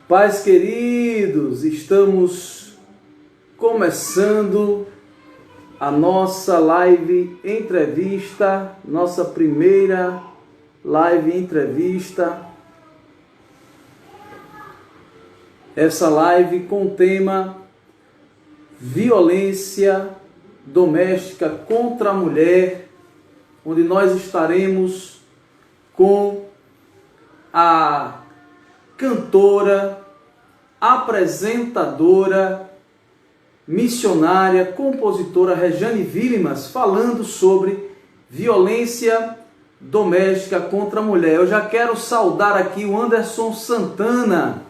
Pais queridos, estamos começando a nossa live entrevista, nossa primeira live entrevista. Essa live com o tema violência doméstica contra a mulher, onde nós estaremos com a cantora, apresentadora, missionária, compositora Rejane Willemas, falando sobre violência doméstica contra a mulher. Eu já quero saudar aqui o Anderson Santana,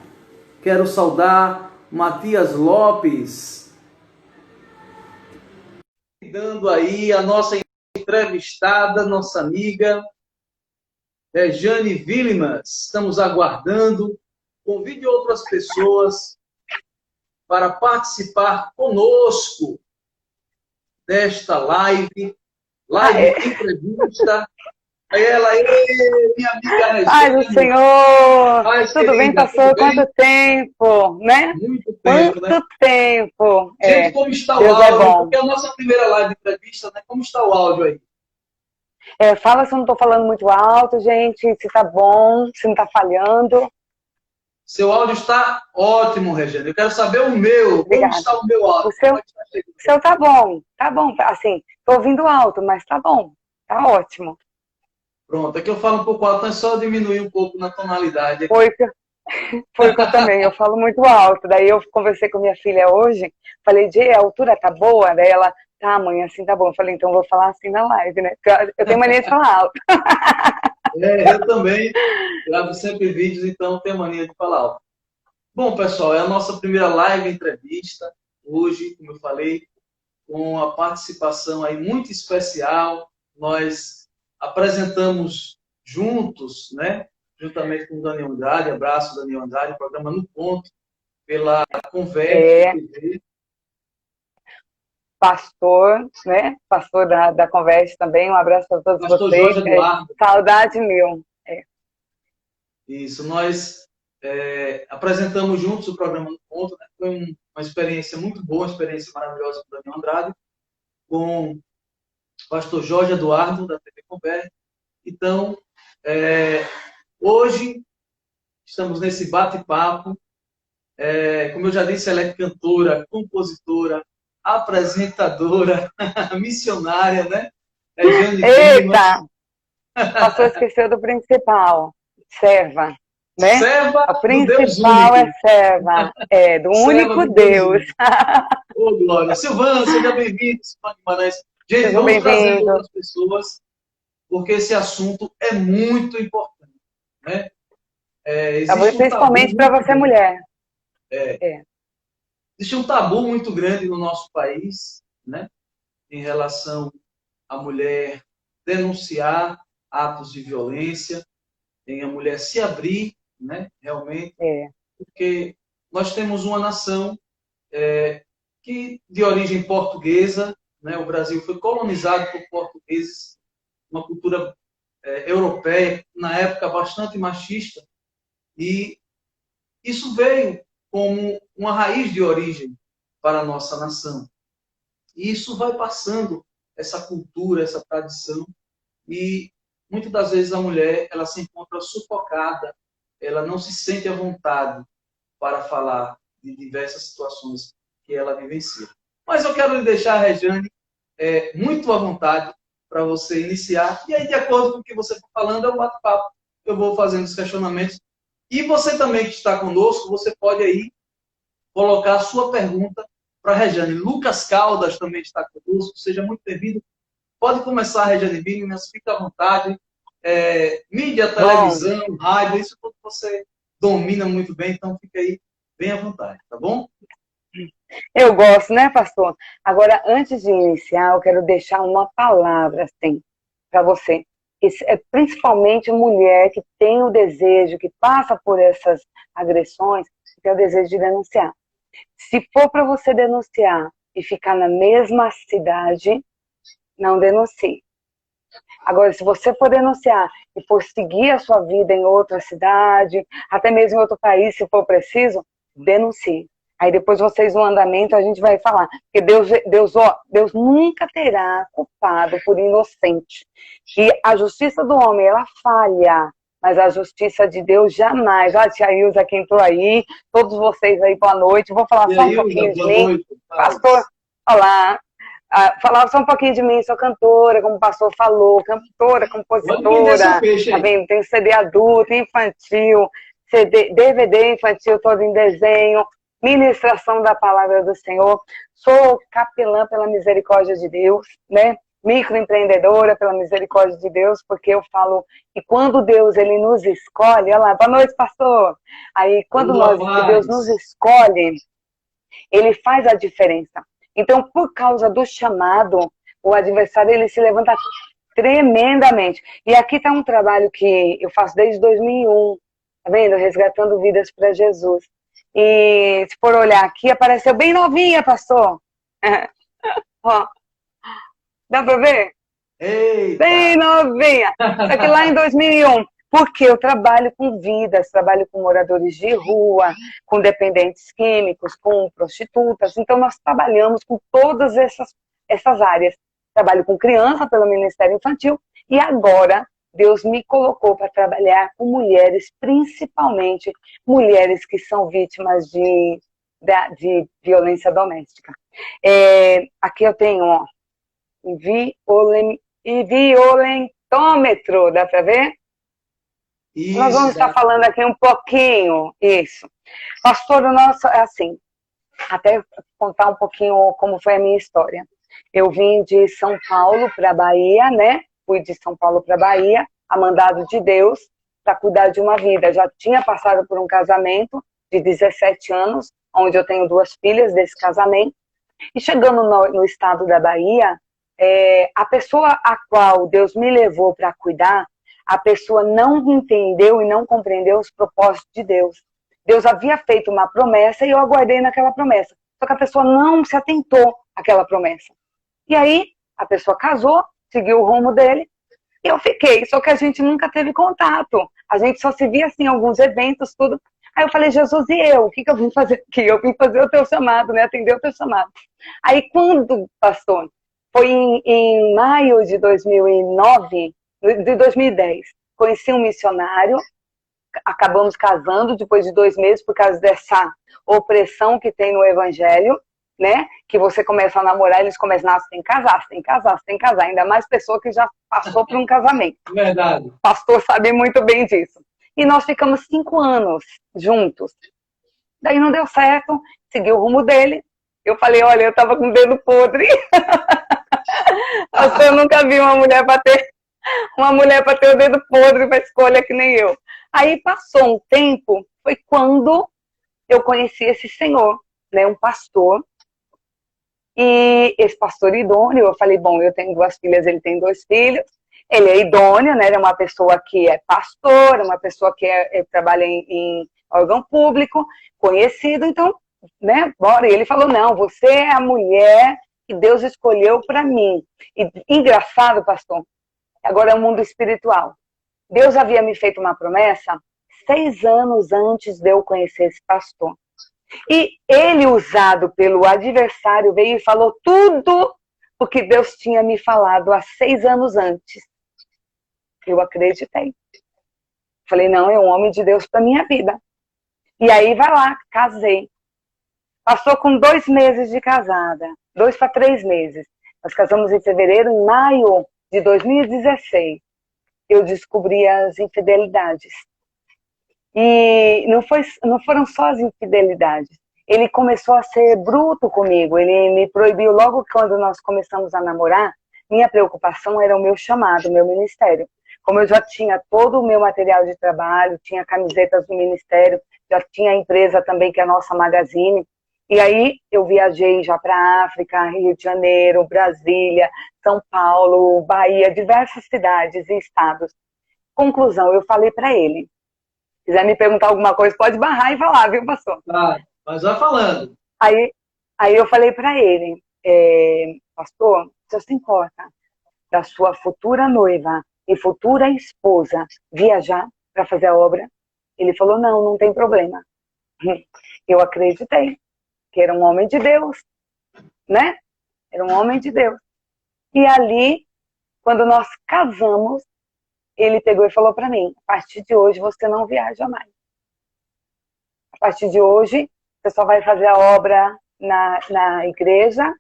quero saudar Matias Lopes, dando aí a nossa entrevistada, nossa amiga Rejane Willemas. Estamos aguardando. Convide outras pessoas para participar conosco desta live entrevista. Ela minha amiga Rejane. Ai, do Senhor! Tudo querida, bem, pastor? Quanto tempo, né? Muito tempo, Quanto tempo! Gente, como está o áudio? Porque é a nossa primeira live de entrevista, né? Como está o áudio aí? Fala se eu não estou falando muito alto, gente, se tá bom, se não está falhando. Seu áudio está ótimo, Rejane. Eu quero saber o meu. Obrigada. Como está o meu áudio? O seu tá bom, assim, estou ouvindo alto, mas tá bom, tá ótimo. Pronto, aqui eu falo um pouco alto, é só diminuir um pouco na tonalidade. Foi que eu também, eu falo muito alto. Daí eu conversei com minha filha hoje, falei, a altura tá boa? Daí ela, tá, mãe, assim tá bom. Eu falei, então eu vou falar assim na live, né? Porque eu tenho mania de falar alto. Eu também gravo sempre vídeos, então tenho mania de falar alto. Bom, pessoal, é a nossa primeira live entrevista, hoje, como eu falei, com a participação aí muito especial. Nós apresentamos juntos, né? Juntamente com o Daniel Andrade, abraço Daniel Andrade, programa No Ponto, pela Converte TV. Pastor, né? Pastor da Converte também, um abraço para todos Pastor vocês. Jorge Eduardo. Saudade meu. Isso, nós apresentamos juntos o programa No Ponto, né? Foi uma experiência muito boa, uma experiência maravilhosa com o Daniel Andrade, com o pastor Jorge Eduardo, da TV Converte. Então, hoje estamos nesse bate-papo. Como eu já disse, ela é cantora, compositora, apresentadora, missionária, né? Eita! Pastor esqueceu do principal. Serva. Né? Serva a principal é serva. Do único Deus. Ô, glória. Silvana, seja bem-vindo. Silvana Guimarães. Gente, vamos trazer outras pessoas, porque esse assunto é muito importante. Né? Principalmente para você, mulher. Existe um tabu muito grande no nosso país, né? Em relação à mulher denunciar atos de violência, em a mulher se abrir, né? Realmente, porque nós temos uma nação que de origem portuguesa, né? O Brasil foi colonizado por portugueses, uma cultura europeia, na época bastante machista, e isso veio como uma raiz de origem para a nossa nação. E isso vai passando, essa cultura, essa tradição, e muitas das vezes a mulher ela se encontra sufocada, ela não se sente à vontade para falar de diversas situações que ela vivencia. Mas eu quero lhe deixar, Rejane, muito à vontade para você iniciar, e aí, de acordo com o que você está falando, é um bate-papo. Eu vou fazendo os questionamentos. E você também que está conosco, você pode aí colocar a sua pergunta para a Rejane. Lucas Caldas também está conosco, seja muito bem-vindo. Pode começar, Rejane Willemas, fica à vontade. Mídia, televisão, rádio, isso tudo você domina muito bem, então fica aí bem à vontade, tá bom? Eu gosto, né, pastor? Agora, antes de iniciar, eu quero deixar uma palavra, assim, para você. Principalmente mulher que tem o desejo, que passa por essas agressões, que tem o desejo de denunciar. Se for para você denunciar e ficar na mesma cidade, não denuncie. Agora, se você for denunciar e for seguir a sua vida em outra cidade, até mesmo em outro país, se for preciso, denuncie. Aí depois vocês no andamento a gente vai falar. Porque Deus nunca terá culpado por inocente. E a justiça do homem, ela falha. Mas a justiça de Deus jamais. Ah, tia Ilza, quem entrou aí, todos vocês aí, boa noite. Vou falar só um pouquinho de mim. Pastor, olá. Falar só um pouquinho de mim, sou cantora, como o pastor falou, cantora, compositora, tá vendo? Tem CD adulto, infantil, DVD infantil todo em desenho, ministração da palavra do Senhor, sou capelã pela misericórdia de Deus, né? Microempreendedora pela misericórdia de Deus, porque eu falo que quando Deus ele nos escolhe, olha lá, boa noite, pastor. Aí quando Deus nos escolhe, ele faz a diferença. Então, por causa do chamado, o adversário ele se levanta tremendamente. E aqui está um trabalho que eu faço desde 2001, tá vendo? Resgatando vidas para Jesus. E se for olhar aqui, apareceu bem novinha, pastor. Ó, dá para ver? Eita. Bem novinha. Só que lá em 2001. Porque eu trabalho com vidas, trabalho com moradores de rua, com dependentes químicos, com prostitutas. Então, nós trabalhamos com todas essas áreas. Trabalho com criança pelo Ministério Infantil e agora Deus me colocou para trabalhar com mulheres, principalmente mulheres que são vítimas de violência doméstica. Aqui eu tenho ó, violentômetro, dá para ver? Isso, nós vamos estar falando aqui um pouquinho, isso. Pastor, o nosso, é assim, até contar um pouquinho como foi a minha história. Eu vim de São Paulo para Bahia, né? Fui de São Paulo para Bahia, a mandado de Deus, para cuidar de uma vida. Já tinha passado por um casamento de 17 anos, onde eu tenho 2 filhas desse casamento. E chegando no estado da Bahia, a pessoa a qual Deus me levou para cuidar, a pessoa não entendeu e não compreendeu os propósitos de Deus. Deus havia feito uma promessa e eu aguardei naquela promessa. Só que a pessoa não se atentou àquela promessa. E aí, a pessoa casou, seguiu o rumo dele, e eu fiquei. Só que a gente nunca teve contato. A gente só se via assim, em alguns eventos, tudo. Aí eu falei, Jesus, e eu? O que eu vim fazer aqui? Eu vim fazer o teu chamado, né? Atender o teu chamado. Aí quando, pastor, foi em maio de 2009, de 2010, conheci um missionário, acabamos casando depois de 2 meses por causa dessa opressão que tem no evangelho, né? Que você começa a namorar, eles começam a tem que casar, você tem que casar, você tem que casar, ainda mais pessoa que já passou por um casamento. Verdade. O pastor sabe muito bem disso. E nós ficamos 5 anos juntos. Daí não deu certo, segui o rumo dele. Eu falei, olha, eu tava com o dedo podre. Eu nunca vi uma mulher para ter o dedo podre para escolha que nem eu. Aí passou um tempo, foi quando eu conheci esse senhor, né, um pastor. E esse pastor idôneo, eu falei, bom, eu tenho 2 filhas, ele tem 2 filhos. Ele é idôneo, né, ele é uma pessoa que é pastor, uma pessoa que trabalha em órgão público, conhecido, então, né, bora. E ele falou, não, você é a mulher que Deus escolheu para mim. E engraçado, pastor, agora é o mundo espiritual. Deus havia me feito uma promessa 6 anos antes de eu conhecer esse pastor. E ele, usado pelo adversário, veio e falou tudo o que Deus tinha me falado há 6 anos antes. Eu acreditei. Falei, não, é um homem de Deus para minha vida. E aí, vai lá, casei. Passou com 2 meses de casada. 2 para 3 meses. Nós casamos em fevereiro, em maio de 2016. Eu descobri as infidelidades. E não foram só as infidelidades. Ele começou a ser bruto comigo. Ele me proibiu logo quando nós começamos a namorar. Minha preocupação era o meu chamado, o meu ministério. Como eu já tinha todo o meu material de trabalho, tinha camisetas do ministério, já tinha a empresa também, que é a nossa Magazine. E aí eu viajei já para a África, Rio de Janeiro, Brasília, São Paulo, Bahia, diversas cidades e estados. Conclusão, eu falei para ele, se quiser me perguntar alguma coisa, pode barrar e falar, viu, pastor? Ah, mas vai falando. Aí eu falei para ele, pastor, você se importa? da sua futura noiva e futura esposa viajar para fazer a obra? Ele falou, não, não tem problema. Eu acreditei que era um homem de Deus, né? Era um homem de Deus. E ali, quando nós casamos, ele pegou e falou para mim, a partir de hoje você não viaja mais. A partir de hoje, você só vai fazer a obra na igreja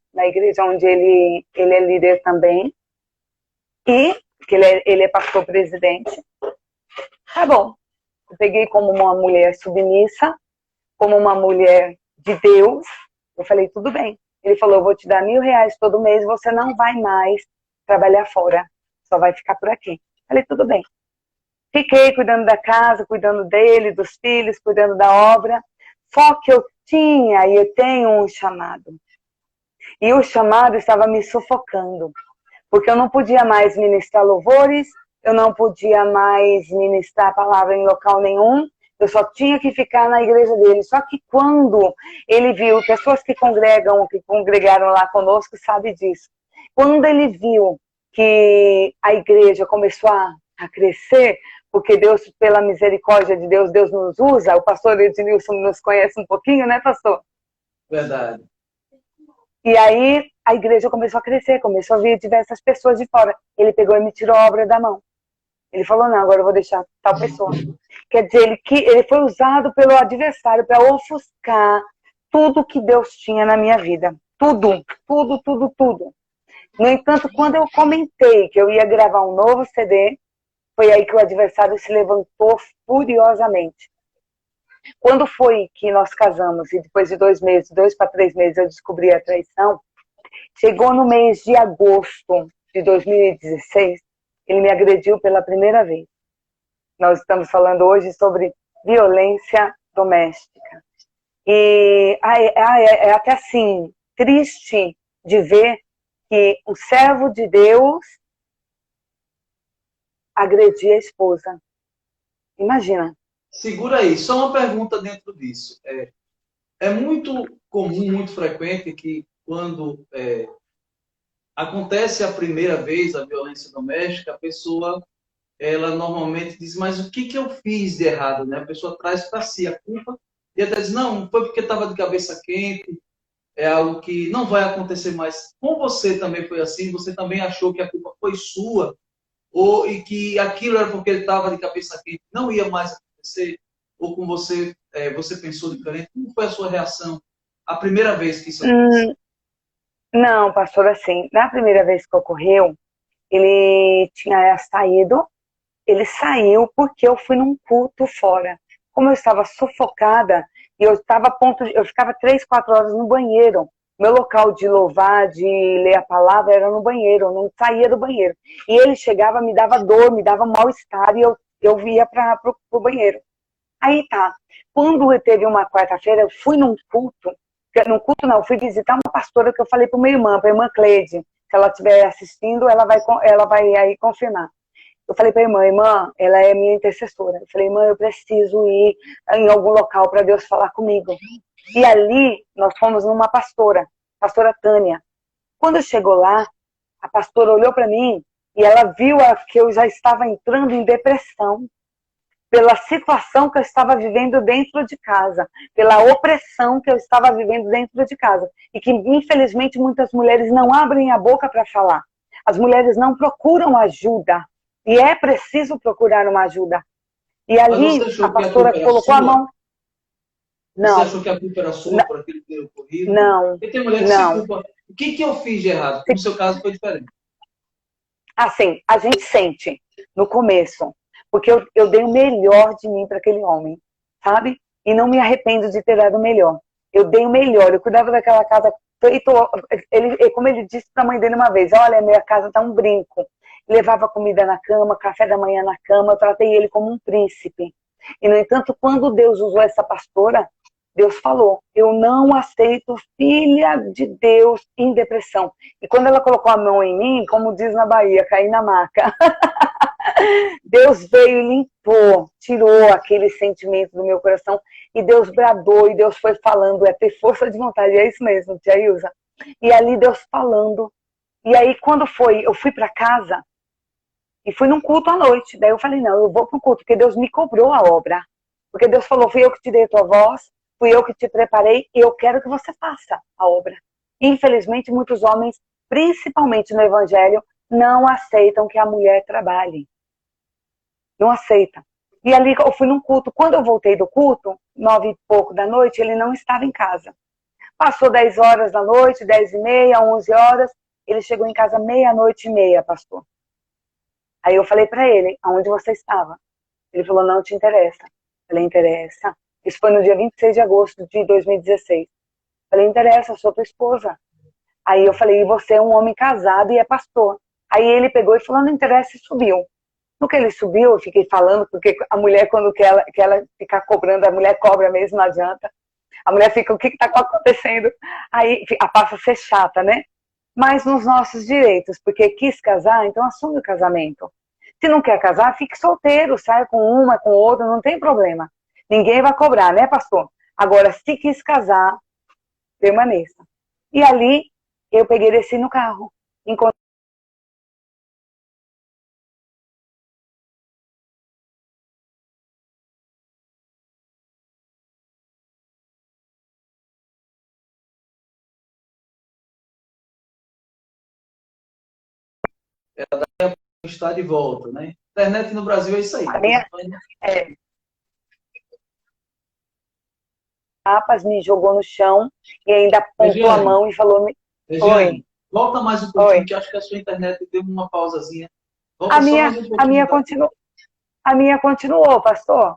onde ele é líder também, e que ele é pastor presidente. Tá bom. Eu peguei como uma mulher submissa, como uma mulher de Deus. Eu falei, tudo bem. Ele falou, eu vou te dar R$1.000 todo mês, você não vai mais trabalhar fora, só vai ficar por aqui. Eu falei, tudo bem. Fiquei cuidando da casa, cuidando dele, dos filhos, cuidando da obra. Só que eu tinha e eu tenho um chamado. E o chamado estava me sufocando. Porque eu não podia mais ministrar louvores, eu não podia mais ministrar a palavra em local nenhum, eu só tinha que ficar na igreja dele. Só que quando ele viu, pessoas que congregaram lá conosco sabem disso. Quando ele viu que a igreja começou a crescer, porque Deus, pela misericórdia de Deus, Deus nos usa, o pastor Ednilson nos conhece um pouquinho, né, pastor? Verdade. E aí a igreja começou a crescer, começou a vir diversas pessoas de fora. Ele pegou e me tirou a obra da mão. Ele falou, não, agora eu vou deixar tal pessoa. Quer dizer, ele foi usado pelo adversário para ofuscar tudo que Deus tinha na minha vida. Tudo, tudo, tudo, tudo. No entanto, quando eu comentei que eu ia gravar um novo CD, foi aí que o adversário se levantou furiosamente. Quando foi que nós casamos e depois de 2 para 3 meses, eu descobri a traição, chegou no mês de agosto de 2016, ele me agrediu pela primeira vez. Nós estamos falando hoje sobre violência doméstica. E é até assim, triste de ver que um servo de Deus agredia a esposa. Imagina. Segura aí, só uma pergunta dentro disso. É muito comum, muito frequente que quando acontece a primeira vez a violência doméstica, a pessoa, ela normalmente diz, mas o que eu fiz de errado? Né? A pessoa traz para si a culpa e até diz, não, foi porque estava de cabeça quente, é algo que não vai acontecer mais. Com você também foi assim? Você também achou que a culpa foi sua? E que aquilo era porque ele estava de cabeça quente, não ia mais acontecer? Ou com você, você pensou diferente? Como foi a sua reação a primeira vez que isso aconteceu? Não, pastor, assim, na primeira vez que ocorreu, ele tinha saído, ele saiu porque eu fui num culto fora. Como eu estava sufocada, e eu estava eu ficava 3, 4 horas no banheiro. Meu local de louvar, de ler a palavra era no banheiro, eu não saía do banheiro. E ele chegava, me dava dor, me dava mal-estar, e eu ia para o banheiro. Aí tá, quando teve uma quarta-feira, eu fui num culto não, eu fui visitar uma pastora que eu falei para a irmã Cleide, se ela estiver assistindo, ela vai aí confirmar. Eu falei para a irmã, ela é minha intercessora. Eu falei, irmã, eu preciso ir em algum local para Deus falar comigo. E ali, nós fomos numa pastora Tânia. Quando chegou lá, a pastora olhou para mim e ela viu que eu já estava entrando em depressão pela situação que eu estava vivendo dentro de casa, pela opressão que eu estava vivendo dentro de casa. E que, infelizmente, muitas mulheres não abrem a boca para falar. As mulheres não procuram ajuda. E é preciso procurar uma ajuda. E ali, a pastora colocou a mão. Não. Você achou que a culpa era sua por aquilo que ter ocorrido? Não. Porque tem mulher que se culpa. O que eu fiz de errado? No seu caso foi diferente. Assim, a gente sente no começo. Porque eu dei o melhor de mim para aquele homem, sabe? E não me arrependo de ter dado o melhor. Eu dei o melhor, eu cuidava daquela casa. Como ele disse para a mãe dele uma vez, olha, minha casa tá um brinco. Levava comida na cama, café da manhã na cama, eu tratei ele como um príncipe. E, no entanto, quando Deus usou essa pastora, Deus falou, eu não aceito filha de Deus em depressão. E quando ela colocou a mão em mim, como diz na Bahia, caí na maca. Deus veio e limpou, tirou aquele sentimento do meu coração e Deus bradou e Deus foi falando, é ter força de vontade, é isso mesmo, tia Ilza. E ali Deus falando E aí, quando foi, eu fui para casa e fui num culto à noite. Daí eu falei, não, eu vou para o culto, porque Deus me cobrou a obra. Porque Deus falou, fui eu que te dei a tua voz, fui eu que te preparei, e eu quero que você faça a obra. Infelizmente, muitos homens, principalmente no Evangelho, não aceitam que a mulher trabalhe. Não aceita. E ali eu fui num culto. Quando eu voltei do culto, 9 e pouco da noite, ele não estava em casa. Passou 10 horas da noite, 10h30, 11 horas. Ele chegou em casa 00:30, pastor. Aí eu falei para ele, aonde você estava? Ele falou, não te interessa. Eu falei, interessa. Isso foi no dia 26 de agosto de 2016. Eu falei, interessa, eu sou tua esposa. Aí eu falei, e você é um homem casado e é pastor. Aí ele pegou e falou, não interessa, e subiu. No que ele subiu, eu fiquei falando, porque a mulher, quando quer ela ficar cobrando, a mulher cobra mesmo, não adianta. A mulher fica, o que está acontecendo? Aí passa a ser chata, né? Mas nos nossos direitos, porque quis casar, então assume o casamento. Se não quer casar, fique solteiro, saia com uma, com outra, não tem problema. Ninguém vai cobrar, né, pastor? Agora, se quis casar, permaneça. E ali, eu peguei e desci no carro. Encontrei Está de volta, né? Internet no Brasil é isso aí. a minha... tapas, me jogou no chão e ainda apontou a mão e falou... Regiane, volta mais um pouquinho, Oi. que acho que a sua internet deu uma pausazinha. Volta só mais um pouquinho. A minha continuou, pastor.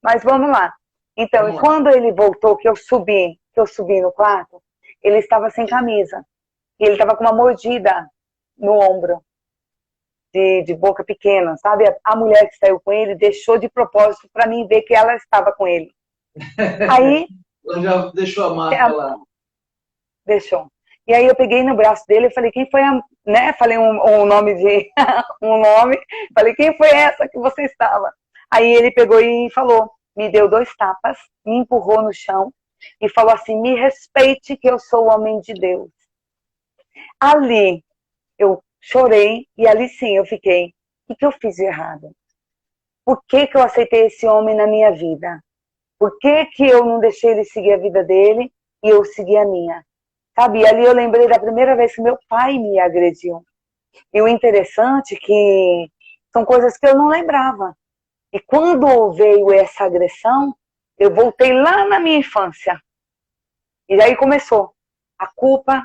Mas vamos lá. Então, e quando ele voltou, que eu subi no quarto, ele estava sem camisa. E ele estava com uma mordida no ombro, de boca pequena, sabe? A mulher que saiu com ele deixou de propósito para mim ver que ela estava com ele. Aí... Ela já deixou a marca lá. Deixou. E aí eu peguei no braço dele e falei, quem foi a... Né? Falei um nome de... um nome. Falei, quem foi essa que você estava? Aí ele pegou e falou, me deu 2 tapas, me empurrou no chão e falou assim, me respeite que eu sou o homem de Deus. Ali eu chorei e ali sim eu fiquei, o que eu fiz de errado? Por que eu aceitei esse homem na minha vida? Por que eu não deixei ele seguir a vida dele e eu segui a minha? Sabe, e ali eu lembrei da primeira vez que meu pai me agrediu. E o interessante é que são coisas que eu não lembrava. E quando veio essa agressão, eu voltei lá na minha infância. E aí começou a culpa.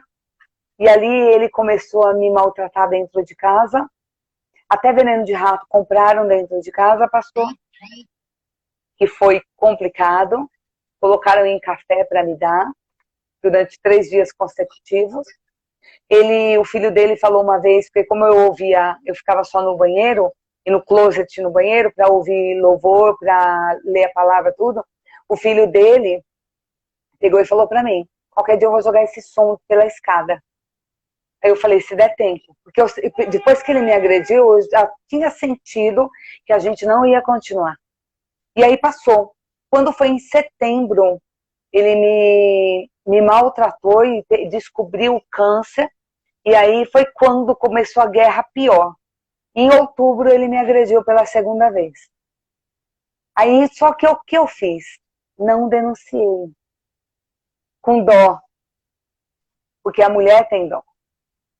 E ali ele começou a me maltratar dentro de casa. Até veneno de rato compraram dentro de casa, pastor. Que foi complicado. Colocaram em café para me dar. Durante 3 dias consecutivos. O filho dele falou uma vez, porque como eu ouvia, eu ficava só no banheiro, e no closet no banheiro, para ouvir louvor, para ler a palavra, tudo. O filho dele pegou e falou para mim, qualquer dia eu vou jogar esse som pela escada. Aí eu falei, se der tempo. Porque depois que ele me agrediu, eu já tinha sentido que a gente não ia continuar. E aí passou. Quando foi em setembro, ele me maltratou e descobriu o câncer. E aí foi quando começou a guerra pior. Em outubro ele me agrediu pela 2ª vez. Aí só que o que eu fiz? Não denunciei. Com dó. Porque a mulher tem dó.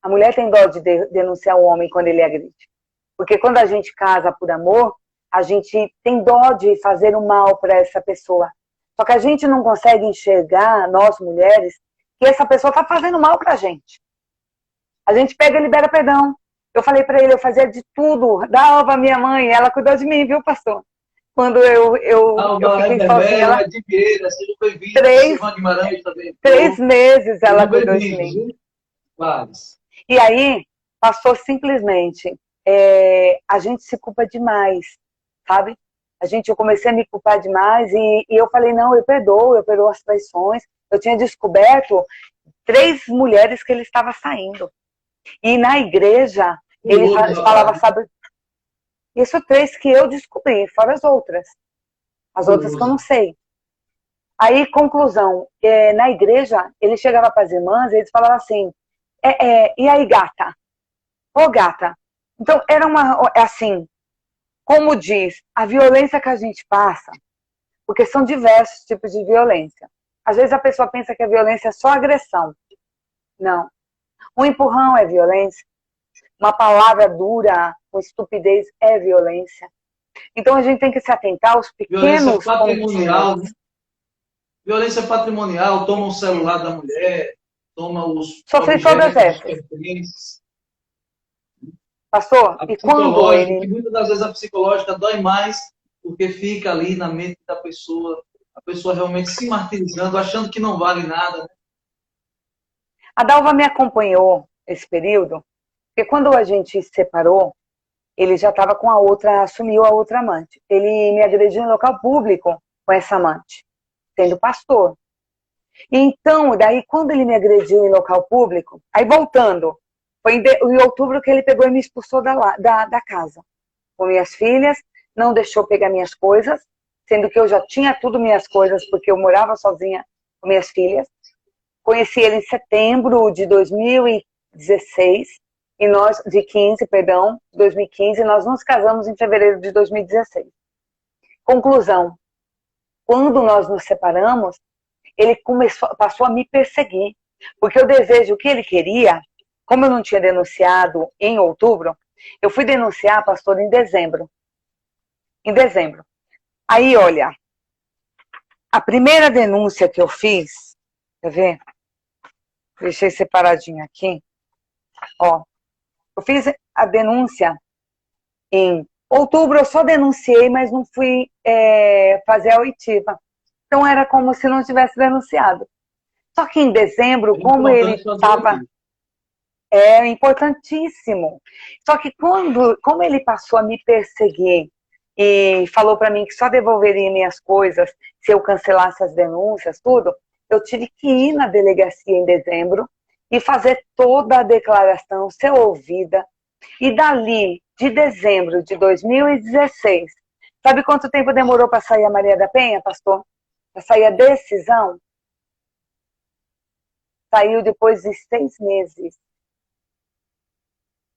A mulher tem dó de denunciar o homem quando ele agride. Porque quando a gente casa por amor, a gente tem dó de fazer o mal para essa pessoa. Só que a gente não consegue enxergar, nós mulheres, que essa pessoa está fazendo mal pra gente. A gente pega e libera perdão. Eu falei pra ele, eu fazia de tudo, dava pra minha mãe, ela cuidou de mim, viu, pastor? Quando eu fiquei sozinha, ela... Seja bem-vinda, 3 meses ela cuidou de mim. E aí, passou simplesmente, a gente se culpa demais, sabe? Eu comecei a me culpar demais e eu falei, não, eu perdoo as traições. Eu tinha descoberto 3 mulheres que ele estava saindo. E na igreja, ele falava, sabe, isso 3 que eu descobri, fora as outras. As outras que eu não sei. Aí, conclusão, na igreja, ele chegava para as irmãs e eles falavam assim, E aí, gata? Ô, gata. Então, era assim, como diz, a violência que a gente passa, porque são diversos tipos de violência. Às vezes a pessoa pensa que a violência é só agressão. Não. Um empurrão é violência. Uma palavra dura, uma estupidez é violência. Então a gente tem que se atentar aos pequenos pontinhos. Violência patrimonial, toma o celular da mulher, toma os sofri todas essas. Pastor, e quando ele... que muitas das vezes a psicológica dói mais porque fica ali na mente da pessoa, a pessoa realmente se martirizando, achando que não vale nada. Né? A Dalva me acompanhou esse período, porque quando a gente se separou, ele já estava com a outra, assumiu a outra amante. Ele me agrediu em local público com essa amante, sendo pastor. Então, daí, quando ele me agrediu em local público, aí voltando, foi em outubro que ele pegou e me expulsou da casa. Com minhas filhas, não deixou pegar minhas coisas, sendo que eu já tinha tudo minhas coisas, porque eu morava sozinha com minhas filhas. Conheci ele em setembro de 2016, e nós, de 2015, nós nos casamos em fevereiro de 2016. Conclusão, quando nós nos separamos, ele passou a me perseguir, porque o desejo que ele queria, como eu não tinha denunciado em outubro, eu fui denunciar, pastor, em dezembro. Em dezembro. Aí, olha, a primeira denúncia que eu fiz, quer ver? Deixei separadinho aqui. Ó, eu fiz a denúncia em outubro, eu só denunciei, mas não fui fazer a oitiva. Então era como se não tivesse denunciado. Só que em dezembro, como ele estava... É importantíssimo. Só que como ele passou a me perseguir e falou para mim que só devolveria minhas coisas se eu cancelasse as denúncias, tudo, eu tive que ir na delegacia em dezembro e fazer toda a declaração, ser ouvida. E dali, de dezembro de 2016, sabe quanto tempo demorou para sair a Maria da Penha, pastor? Para sair a decisão? Saiu depois de 6 meses.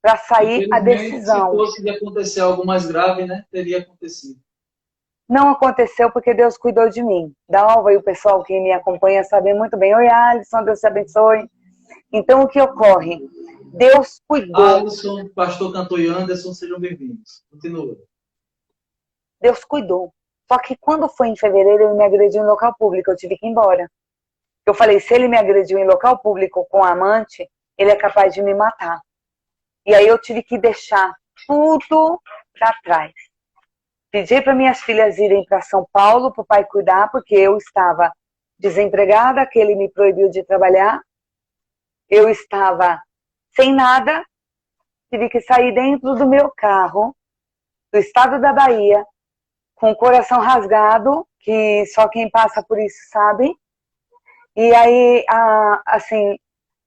Para sair a decisão. Se fosse de acontecer algo mais grave, né? Teria acontecido. Não aconteceu porque Deus cuidou de mim. Dalva e o pessoal que me acompanha sabem muito bem. Oi, Alisson, Deus te abençoe. Então, o que ocorre? Deus cuidou. Alisson, pastor, cantor e Anderson, sejam bem-vindos. Continua. Deus cuidou. Só que quando foi em fevereiro, ele me agrediu em local público, eu tive que ir embora. Eu falei, se ele me agrediu em local público com a amante, ele é capaz de me matar. E aí eu tive que deixar tudo para trás. Pedi para minhas filhas irem para São Paulo, para o pai cuidar, porque eu estava desempregada, que ele me proibiu de trabalhar. Eu estava sem nada, tive que sair dentro do meu carro, do estado da Bahia, com o coração rasgado, que só quem passa por isso sabe. E aí, assim,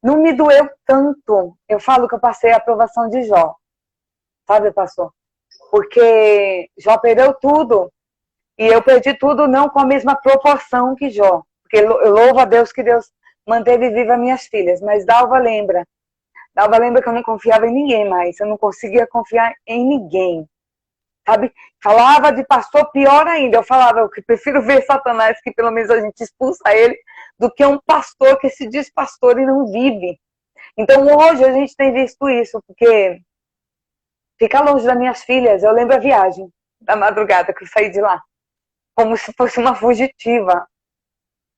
não me doeu tanto. Eu falo que eu passei a aprovação de Jó. Sabe, pastor? Porque Jó perdeu tudo. E eu perdi tudo não com a mesma proporção que Jó. Porque eu louvo a Deus que Deus manteve viva minhas filhas. Mas Dalva lembra. Dalva lembra que eu não confiava em ninguém mais. Eu não conseguia confiar em ninguém. Sabe? Falava de pastor pior ainda. Eu falava, eu prefiro ver Satanás, que pelo menos a gente expulsa ele, do que um pastor que se diz pastor e não vive. Então hoje a gente tem visto isso, porque ficar longe das minhas filhas, eu lembro a viagem da madrugada que eu saí de lá, como se fosse uma fugitiva,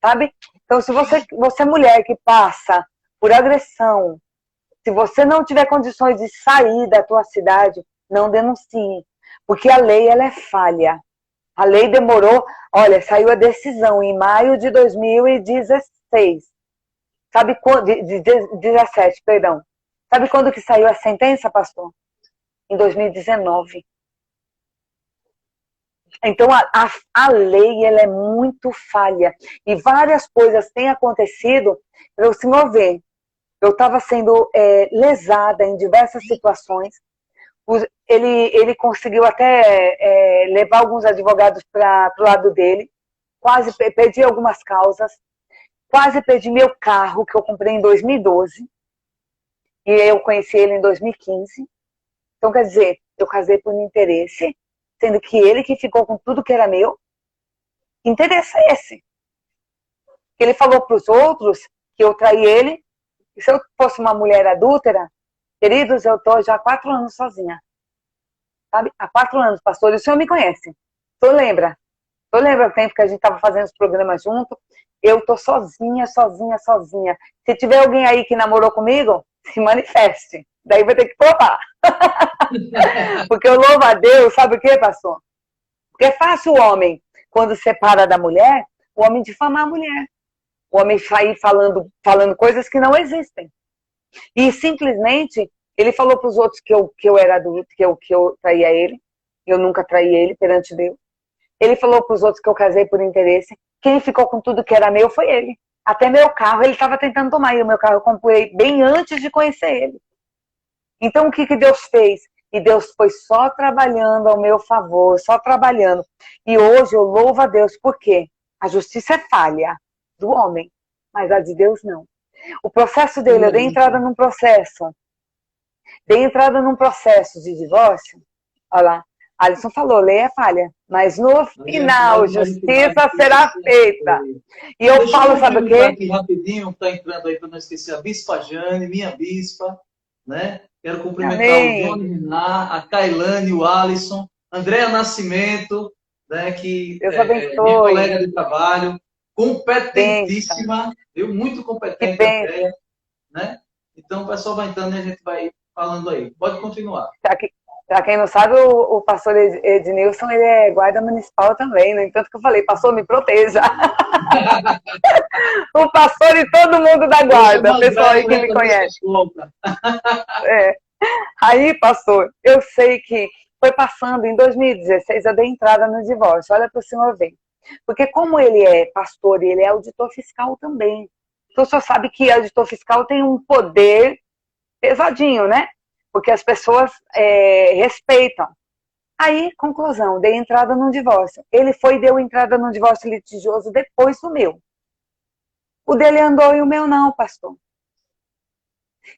sabe? Então se você é mulher que passa por agressão, se você não tiver condições de sair da tua cidade, não denuncie, porque a lei ela é falha. A lei demorou, olha, saiu a decisão em maio de 2016. Sabe quando? De 17, perdão. Sabe quando que saiu a sentença, pastor? Em 2019. Então, a lei, ela é muito falha. E várias coisas têm acontecido para o senhor ver. Eu estava sendo lesada em diversas situações. Ele conseguiu até levar alguns advogados para o lado dele. Quase perdi algumas causas. Quase perdi meu carro, que eu comprei em 2012. E eu conheci ele em 2015. Então, quer dizer, eu casei por interesse, sendo que ele que ficou com tudo que era meu. Interesse é esse. Ele falou para os outros que eu traí ele. E se eu fosse uma mulher adúltera, queridos, eu estou já há 4 anos sozinha. Sabe? Há 4 anos, pastor, e o senhor me conhece. O senhor lembra? O senhor lembra o tempo que a gente estava fazendo os programas junto? Eu estou sozinha. Se tiver alguém aí que namorou comigo, se manifeste. Daí vai ter que provar. Porque eu louvo a Deus, sabe o que, pastor? Porque é fácil o homem, quando separa da mulher, o homem difamar a mulher. O homem sair falando coisas que não existem. E simplesmente, ele falou para os outros que eu era adulto, que eu traía ele. Eu nunca traí ele perante Deus. Ele falou para os outros que eu casei por interesse. Quem ficou com tudo que era meu foi ele. Até meu carro ele estava tentando tomar. E o meu carro eu comprei bem antes de conhecer ele. Então, o que Deus fez? E Deus foi só trabalhando ao meu favor, só trabalhando. E hoje eu louvo a Deus, porque a justiça é falha do homem, mas a de Deus não. O processo dele, eu dei entrada num processo. Dei entrada num processo de divórcio. Olha lá, Alisson falou, lei é falha. Mas no final, justiça será feita. E eu falo, sabe o quê? Aqui rapidinho, está entrando aí para não esquecer, a Bispa Jane, minha bispa, né? Quero cumprimentar o Johnny Rinar, a Kailane, o Alisson, Andréa Nascimento, né, que é minha colega de trabalho, competentíssima, viu? Muito competente, Andréa, né? Então o pessoal vai entrando e a gente vai falando aí. Pode continuar. Para quem não sabe, o pastor Ednilson, ele é guarda municipal também, né? Tanto que eu falei, pastor, me proteja. O pastor e todo mundo da guarda, pessoal aí que me conhece. Aí, pastor, eu sei que foi passando, em 2016, eu dei entrada no divórcio, olha para o senhor ver. Porque como ele é pastor e ele é auditor fiscal também, então o senhor sabe que auditor fiscal tem um poder pesadinho, né? Porque as pessoas respeitam. Aí, conclusão, dei entrada no divórcio. Ele foi e deu entrada no divórcio litigioso depois do meu. O dele andou e o meu não, pastor.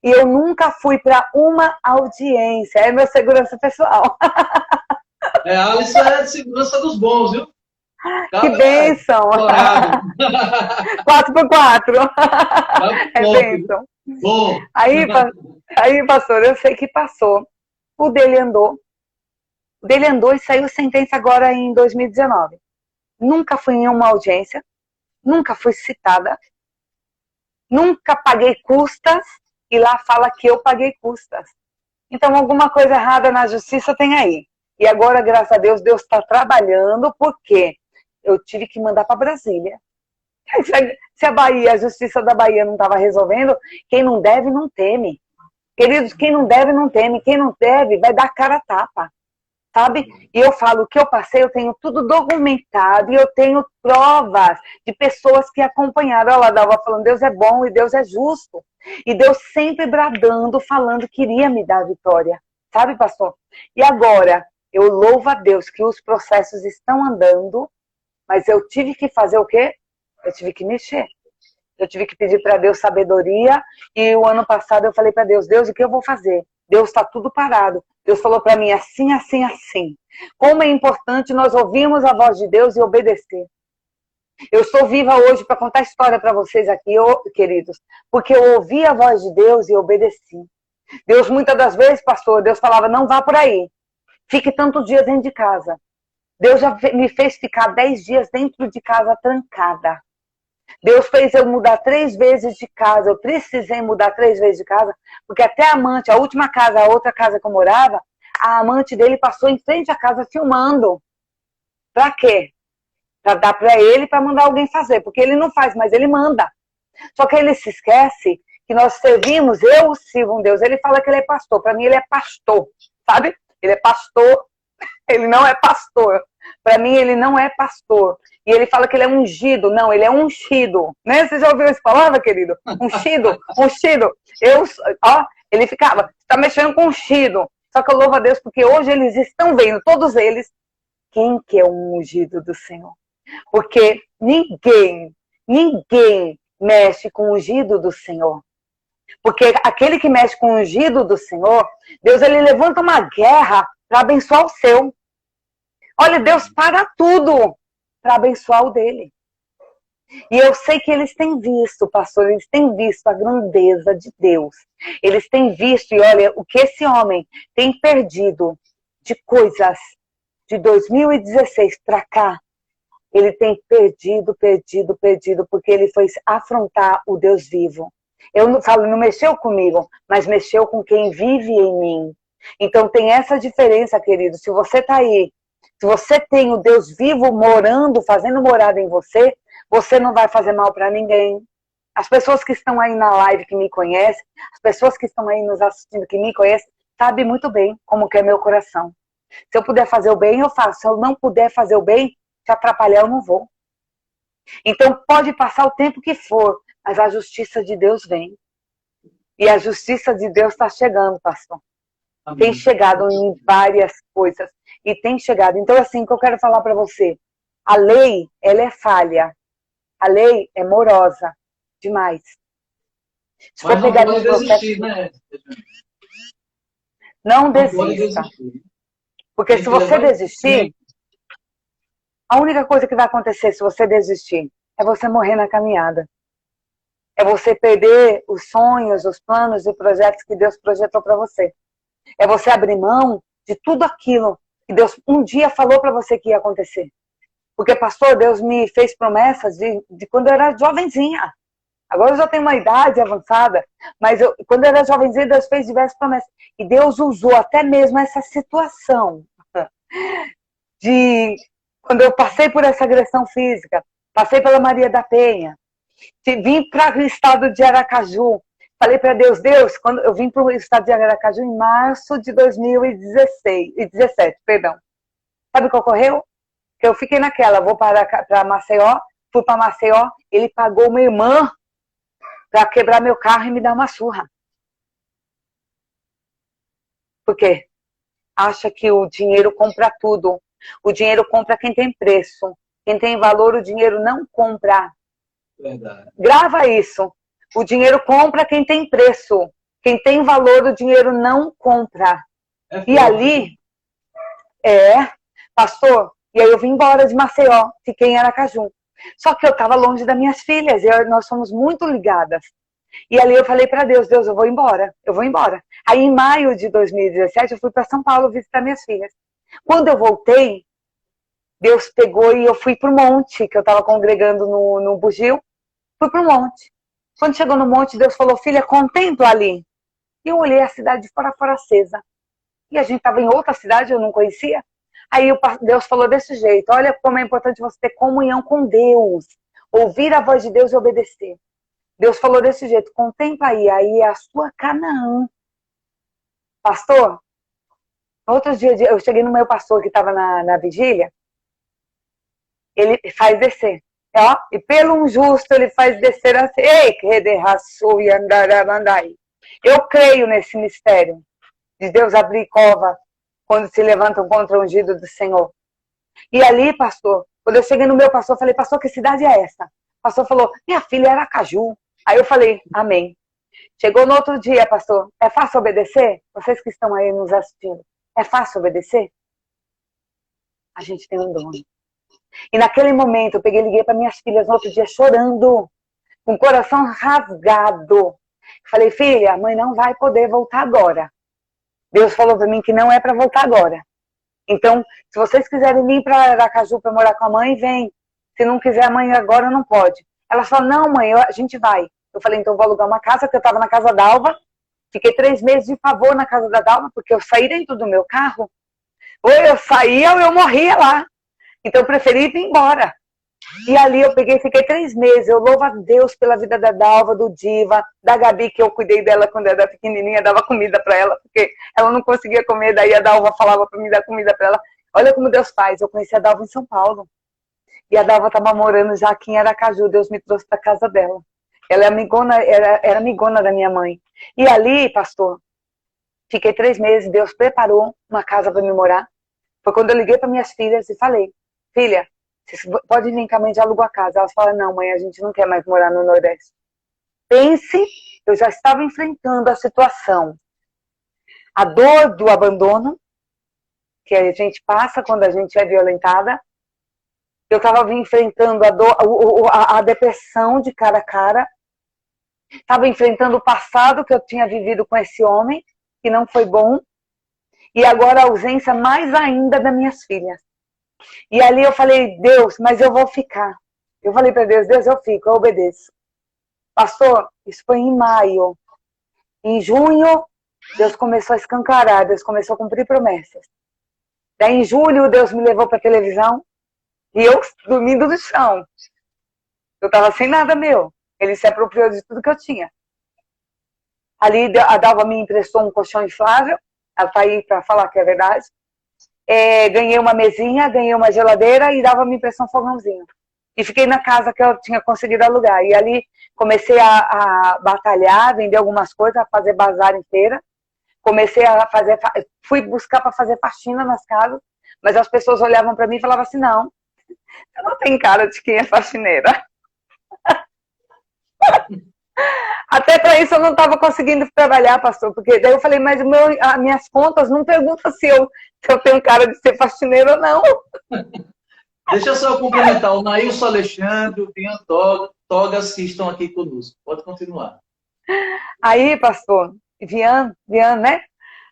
E eu nunca fui para uma audiência. É meu segurança pessoal. A Alisson é de segurança dos bons, viu? Que bênção! 4x4. É bênção. Bom. Aí, pastor, eu sei que passou. O dele andou. O dele andou e saiu sentença agora em 2019. Nunca fui em uma audiência. Nunca fui citada. Nunca paguei custas. E lá fala que eu paguei custas. Então, alguma coisa errada na justiça tem aí. E agora, graças a Deus, Deus está trabalhando, porque eu tive que mandar para Brasília. Se a justiça da Bahia não estava resolvendo, quem não deve, não teme. Queridos, quem não deve, não teme. Quem não deve, vai dar cara a tapa. Sabe? E eu falo, o que eu passei, eu tenho tudo documentado e eu tenho provas de pessoas que acompanharam. Ela estava falando, Deus é bom e Deus é justo. E Deus sempre bradando, falando que iria me dar a vitória. Sabe, pastor? E agora, eu louvo a Deus que os processos estão andando, mas eu tive que fazer o quê? Eu tive que mexer. Eu tive que pedir para Deus sabedoria. E o ano passado eu falei para Deus, Deus, o que eu vou fazer? Deus, está tudo parado. Deus falou para mim assim, assim, assim. Como é importante nós ouvirmos a voz de Deus e obedecer. Eu estou viva hoje para contar história para vocês aqui, queridos, porque eu ouvi a voz de Deus e obedeci. Deus, muitas das vezes, pastor, Deus falava, não vá por aí. Fique tantos dias dentro de casa. Deus já me fez ficar 10 dias dentro de casa trancada. Deus fez eu mudar 3 vezes de casa. Eu precisei mudar 3 vezes de casa, porque até a amante, a última casa, a outra casa que eu morava, a amante dele passou em frente à casa filmando. Pra quê? Pra dar pra ele, pra mandar alguém fazer. Porque ele não faz, mas ele manda. Só que ele se esquece que nós servimos, eu sirvo um Deus. Ele fala que ele é pastor. Pra mim, ele é pastor. Sabe? Ele é pastor. Ele não é pastor. Para mim, ele não é pastor. E ele fala que ele é ungido. Não, ele é ungido. Né? Você já ouviu essa palavra, querido? Ungido, ungido. Ele ficava, está mexendo com ungido. Só que eu louvo a Deus porque hoje eles estão vendo, todos eles, quem que é o ungido do Senhor. Porque ninguém mexe com o ungido do Senhor. Porque aquele que mexe com o ungido do Senhor, Deus ele levanta uma guerra para abençoar o seu. Olha, Deus para tudo para abençoar o dele. E eu sei que eles têm visto, pastor, eles têm visto a grandeza de Deus. Eles têm visto, e olha, o que esse homem tem perdido de coisas de 2016 para cá, ele tem perdido, porque ele foi afrontar o Deus vivo. Eu não falo, não mexeu comigo, mas mexeu com quem vive em mim. Então tem essa diferença, querido. Se você está aí, se você tem o Deus vivo morando, fazendo morada em você, você não vai fazer mal para ninguém. As pessoas que estão aí na live que me conhecem, as pessoas que estão aí nos assistindo que me conhecem, sabem muito bem como que é meu coração. Se eu puder fazer o bem, eu faço. Se eu não puder fazer o bem, te atrapalhar, eu não vou. Então pode passar o tempo que for, mas a justiça de Deus vem. E a justiça de Deus está chegando, pastor. Amém. Tem chegado em várias coisas. E tem chegado. Então, assim, o que eu quero falar para você. A lei, ela é falha. A lei é morosa demais. Se mas for pegar não pode desistir, né? Não desista. Porque se você desistir, a única coisa que vai acontecer se você desistir é você morrer na caminhada. É você perder os sonhos, os planos e projetos que Deus projetou para você. É você abrir mão de tudo aquilo que Deus um dia falou para você que ia acontecer. Porque, pastor, Deus me fez promessas de quando eu era jovenzinha. Agora eu já tenho uma idade avançada, mas quando eu era jovenzinha, Deus fez diversas promessas. E Deus usou até mesmo essa situação de quando eu passei por essa agressão física, passei pela Maria da Penha, vim para o estado de Aracaju, falei para Deus, quando eu vim para o estado de Aracaju em março de 2017, perdão. Sabe o que ocorreu? Que eu fiquei naquela, vou para Maceió, fui para Maceió, ele pagou minha irmã para quebrar meu carro e me dar uma surra. Por quê? Acha que o dinheiro compra tudo. O dinheiro compra quem tem preço. Quem tem valor, o dinheiro não compra. Verdade. Grava isso. O dinheiro compra quem tem preço. Quem tem valor, o dinheiro não compra. E ali, pastor, e aí eu vim embora de Maceió, fiquei em Aracaju. Só que eu estava longe das minhas filhas, e nós somos muito ligadas. E ali eu falei para Deus, eu vou embora, eu vou embora. Aí em maio de 2017 eu fui para São Paulo visitar minhas filhas. Quando eu voltei, Deus pegou e eu fui pro monte, que eu estava congregando no Bugio, fui pro monte. Quando chegou no monte, Deus falou, filha, contempla ali. E eu olhei a cidade de fora acesa. E a gente estava em outra cidade, eu não conhecia. Aí Deus falou desse jeito, olha como é importante você ter comunhão com Deus, ouvir a voz de Deus e obedecer. Deus falou desse jeito, contempla aí é a sua Canaã. Pastor, outro dia eu cheguei no meu pastor que estava na vigília, ele faz descer. Ó, e pelo injusto ele faz descer assim. Ei, eu creio nesse mistério de Deus abrir cova quando se levantam contra o ungido do Senhor. E ali, pastor, quando eu cheguei no meu pastor, eu falei, pastor, que cidade é essa? O pastor falou, minha filha era Aracaju. Aí eu falei, amém. Chegou no outro dia, pastor, é fácil obedecer? Vocês que estão aí nos assistindo, é fácil obedecer? A gente tem um dono. E naquele momento, eu liguei para minhas filhas no outro dia chorando, com o coração rasgado. Falei, filha, a mãe não vai poder voltar agora. Deus falou para mim que não é para voltar agora. Então, se vocês quiserem vir para Aracaju para morar com a mãe, vem. Se não quiser, a mãe agora não pode. Ela falou, não, mãe, a gente vai. Eu falei, então eu vou alugar uma casa, porque eu estava na casa da Alva. Fiquei 3 meses de favor na casa da Dalva, porque eu saí dentro do meu carro. Ou eu saía ou eu morria lá. Então eu preferi ir embora. E ali eu fiquei 3 meses. Eu louvo a Deus pela vida da Dalva, do Diva, da Gabi, que eu cuidei dela quando ela era pequenininha, dava comida para ela, porque ela não conseguia comer, daí a Dalva falava para mim dar comida para ela. Olha como Deus faz. Eu conheci a Dalva em São Paulo. E a Dalva estava morando já aqui em Aracaju. Deus me trouxe para casa dela. Ela era amigona da minha mãe. E ali, pastor, fiquei 3 meses. Deus preparou uma casa para me morar. Foi quando eu liguei para minhas filhas e falei, filha, você pode vir com a mãe, já alugou a casa. Elas falaram, não, mãe, a gente não quer mais morar no Nordeste. Pense eu já estava enfrentando a situação, a dor do abandono, que a gente passa quando a gente é violentada. Eu estava enfrentando a dor, a depressão de cara a cara. Estava enfrentando o passado que eu tinha vivido com esse homem, que não foi bom. E agora a ausência mais ainda das minhas filhas. E ali eu falei, Deus, mas eu vou ficar. Eu falei para Deus, Deus, eu fico, eu obedeço. Pastor, isso foi em maio. Em junho, Deus começou a escancarar, Deus começou a cumprir promessas. Daí em julho, Deus me levou para a televisão e eu dormindo no chão. Eu estava sem nada meu. Ele se apropriou de tudo que eu tinha. Ali a Dalva me emprestou um colchão inflável, ela está aí para falar que é verdade. Ganhei uma mesinha, ganhei uma geladeira e Dalva me emprestou um fogãozinho. E fiquei na casa que eu tinha conseguido alugar. E ali comecei a batalhar, vender algumas coisas, a fazer bazar inteira. Comecei a fazer, fui buscar para fazer faxina nas casas, mas as pessoas olhavam para mim e falavam assim, não, você não tem cara de quem é faxineira. Até para isso eu não estava conseguindo trabalhar, pastor, porque daí eu falei, mas as minhas contas não perguntam se eu tenho cara de ser faxineira ou não. Deixa eu só cumprimentar o Nailson Alexandre, o Bian Togas, que estão aqui conosco. Pode continuar. Aí, pastor, Vian, né?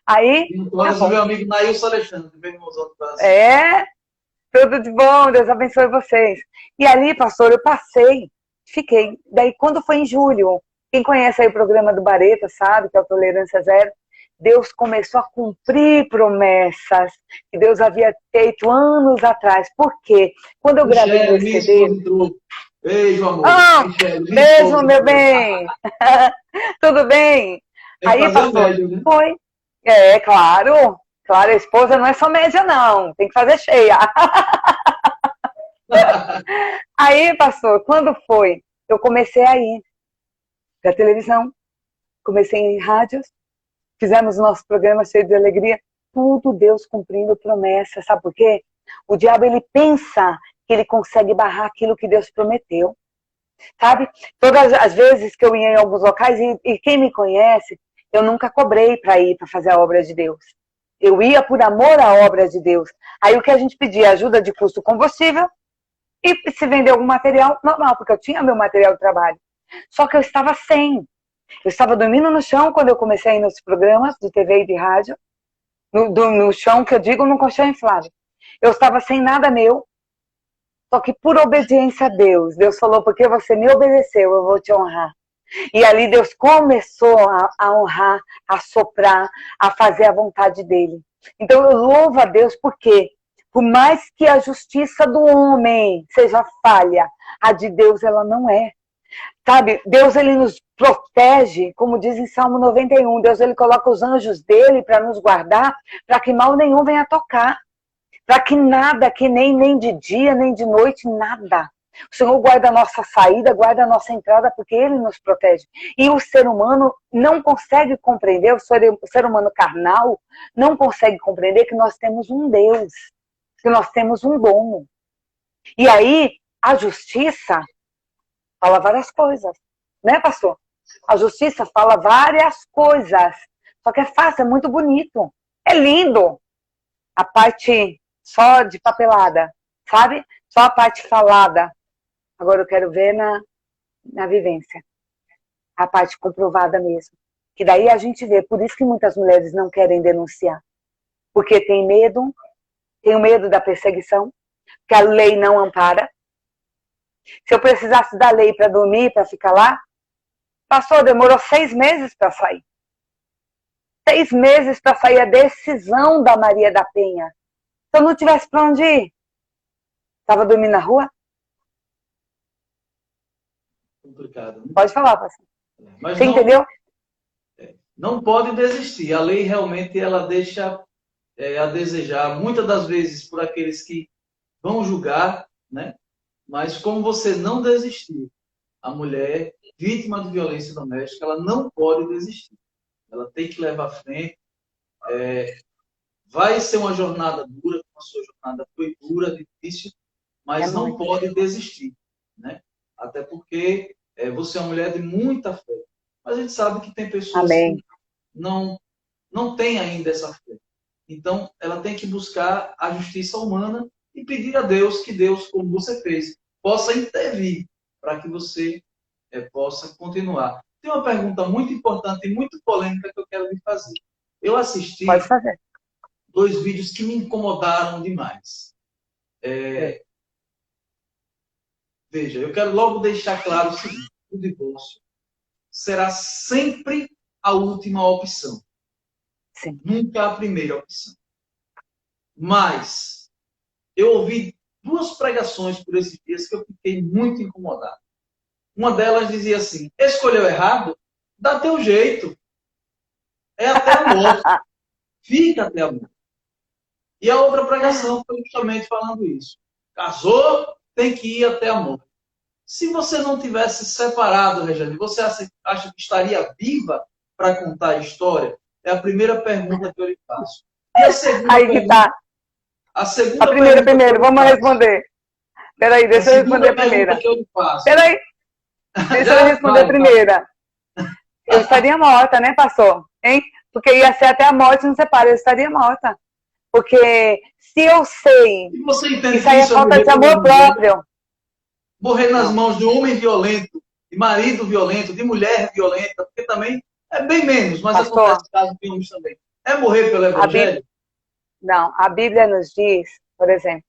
Aí. Bian Togas, tá meu amigo Nailson Alexandre, meu irmãozão do Brasil. Tudo de bom, Deus abençoe vocês. E ali, pastor, eu passei, fiquei. Daí, quando foi em julho, quem conhece aí o programa do Bareta sabe que é o Tolerância Zero, Deus começou a cumprir promessas que Deus havia feito anos atrás. Por quê? Quando eu gravei o CD... Beijo, amor. Beijo, meu bem. Tudo bem? Aí, pastor, médio, né? Foi. Claro. Claro, a esposa não é só média, não. Tem que fazer cheia. Aí, pastor, quando foi? Eu comecei a ir pra televisão. Comecei em rádios. Fizemos nosso programa cheio de alegria. Tudo Deus cumprindo promessa. Sabe por quê? O diabo, ele pensa que ele consegue barrar aquilo que Deus prometeu. Sabe? Todas as vezes que eu ia em alguns locais, e quem me conhece, eu nunca cobrei para ir para fazer a obra de Deus. Eu ia por amor à obra de Deus. Aí o que a gente pedia? Ajuda de custo combustível e se vender algum material, normal, porque eu tinha meu material de trabalho. Só que eu estava sem. Eu estava dormindo no chão quando eu comecei a ir nos programas de TV e de rádio. No chão, que eu digo, num colchão inflável. Eu estava sem nada meu. Só que por obediência a Deus, Deus falou, porque você me obedeceu, eu vou te honrar. E ali Deus começou a honrar, a soprar, a fazer a vontade dele. Então eu louvo a Deus porque, por mais que a justiça do homem seja falha, a de Deus ela não é. Sabe, Deus ele nos protege, como diz em Salmo 91, Deus ele coloca os anjos dele para nos guardar, para que mal nenhum venha tocar. Para que nada, que nem de dia, nem de noite, nada. O Senhor guarda a nossa saída, guarda a nossa entrada, porque Ele nos protege. E o ser humano não consegue compreender, o ser humano carnal não consegue compreender que nós temos um Deus, que nós temos um dono. E aí, a justiça fala várias coisas, né, pastor? A justiça fala várias coisas. Só que é fácil, é muito bonito. É lindo. A parte só de papelada, sabe? Só a parte falada. Agora eu quero ver na vivência. A parte comprovada mesmo. Que daí a gente vê. Por isso que muitas mulheres não querem denunciar. Porque tem medo da perseguição, que a lei não ampara. Se eu precisasse da lei para dormir, para ficar lá, pastor, demorou 6 meses para sair. 6 meses para sair a decisão da Maria da Penha. Se eu não tivesse para onde ir, estava dormindo na rua? Complicado, né? Pode falar, pastor. Mas você entendeu? Não pode desistir. A lei realmente ela deixa a desejar, muitas das vezes por aqueles que vão julgar, né? Mas como você não desistir, a mulher vítima de violência doméstica, ela não pode desistir. Ela tem que levar à frente. Vai ser uma jornada dura, como a sua jornada foi dura, difícil, mas não pode desistir, né? Até porque você é uma mulher de muita fé. Mas a gente sabe que tem pessoas Amém. que não têm ainda essa fé. Então, ela tem que buscar a justiça humana e pedir a Deus que Deus, como você fez, possa intervir para que você possa continuar. Tem uma pergunta muito importante e muito polêmica que eu quero lhe fazer. Eu Pode assisti fazer. 2 vídeos que me incomodaram demais. Veja, eu quero logo deixar claro o seguinte: o divórcio será sempre a última opção, Sim. nunca a primeira opção. Mas eu ouvi 2 pregações por esses dias que eu fiquei muito incomodado. Uma delas dizia assim: escolheu errado? Dá teu jeito. É até a morte. Fica até a morte. E a outra pregação foi justamente falando isso. Casou, tem que ir até a morte. Se você não tivesse separado, Regiane, você acha que estaria viva para contar a história? É a primeira pergunta que eu lhe faço. E a segunda Aí que pergunta? tá. A A segunda primeira pergunta que eu primeiro, lhe vamos faço. responder. Peraí, A deixa eu responder segunda a pergunta primeira. que eu lhe faço. Peraí, deixa eu Já responder a vai. primeira. Eu estaria morta, né, pastor? Hein? Porque ia ser até a morte, não separa, eu estaria morta. Porque se eu sei, E você entende isso que aí é isso é falta morrer de pelo amor evangelho? próprio. Morrer nas Não. mãos de um homem violento, de marido violento, de mulher violenta, porque também é bem menos, mas acontece Pastor, casos de homens também. É morrer pelo a Bíblia, evangelho? não, a Bíblia nos diz, por exemplo,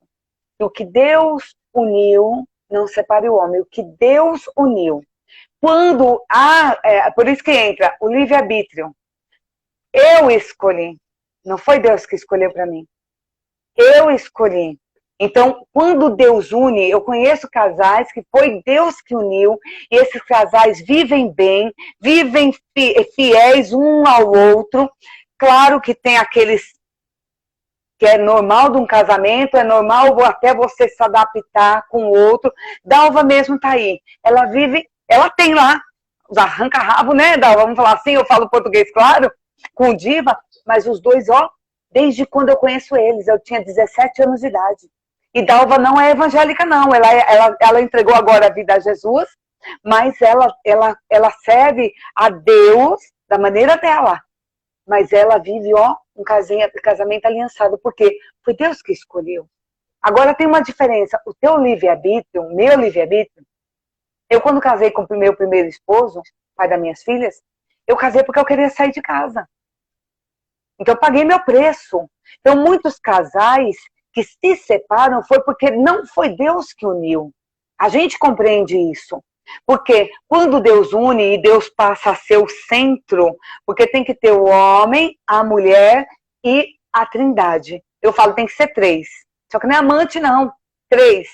que o que Deus uniu, não separe o homem. O que Deus uniu. Quando há, por isso que entra o livre-arbítrio. Eu escolhi. Não foi Deus que escolheu para mim. Eu escolhi. Então, quando Deus une, eu conheço casais que foi Deus que uniu, e esses casais vivem bem, vivem fiéis um ao outro. Claro que tem aqueles que é normal de um casamento, é normal até você se adaptar com o outro. Dalva mesmo tá aí. Ela vive, ela tem lá os arranca-rabo, né, Dalva? Vamos falar assim, eu falo português, claro, com diva, mas os dois, ó, desde quando eu conheço eles, eu tinha 17 anos de idade. E Dalva não é evangélica, não. Ela entregou agora a vida a Jesus, mas ela serve a Deus da maneira dela. Mas ela vive, ó, um casamento aliançado, porque foi Deus que escolheu. Agora tem uma diferença. O teu livre-arbítrio, o meu livre-arbítrio, eu quando casei com o meu primeiro esposo, pai das minhas filhas, eu casei porque eu queria sair de casa. Então eu paguei meu preço. Então muitos casais que se separam foi porque não foi Deus que uniu. A gente compreende isso. Porque quando Deus une e Deus passa a ser o centro, porque tem que ter o homem, a mulher e a trindade. Eu falo, tem que ser 3. Só que não é amante, não. 3.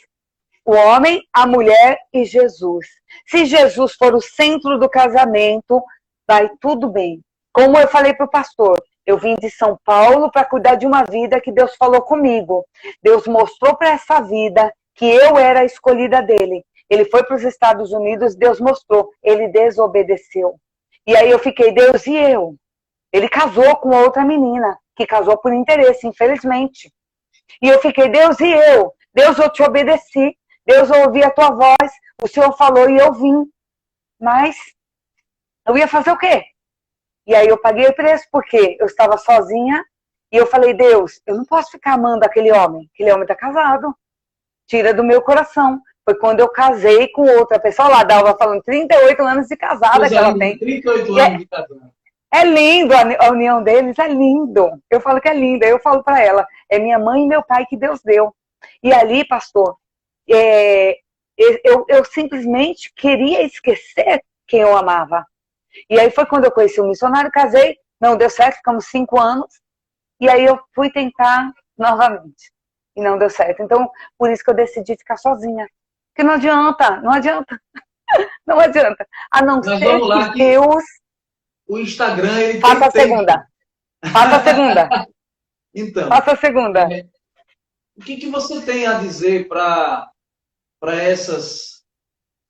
O homem, a mulher e Jesus. Se Jesus for o centro do casamento, vai tudo bem. Como eu falei para o pastor, eu vim de São Paulo para cuidar de uma vida que Deus falou comigo. Deus mostrou para essa vida que eu era a escolhida dele. Ele foi para os Estados Unidos, Deus mostrou. Ele desobedeceu. E aí eu fiquei, Deus e eu. Ele casou com outra menina, que casou por interesse, infelizmente. E eu fiquei, Deus e eu. Deus, eu te obedeci. Deus, eu ouvi a tua voz. O Senhor falou e eu vim. Mas eu ia fazer o quê? E aí eu paguei o preço, porque eu estava sozinha. E eu falei, Deus, eu não posso ficar amando aquele homem. Aquele homem está casado. Tira do meu coração. Foi quando eu casei com outra pessoa. Lá, Dalva falando 38 anos de casada que ela tem. 38 E anos de casado. é lindo a união deles, é lindo. Eu falo que é linda. Eu falo para ela, é minha mãe e meu pai que Deus deu. E ali, pastor, eu simplesmente queria esquecer quem eu amava. E aí foi quando eu conheci o missionário, casei, não deu certo, ficamos 5 anos. E aí eu fui tentar novamente. E não deu certo. Então, por isso que eu decidi ficar sozinha. Porque não adianta, não adianta. Não adianta. A não Nós ser vamos lá que Deus o Instagram ele faça a tem tempo. segunda. Faça a segunda. Então, Faça a segunda. o que você tem a dizer para essas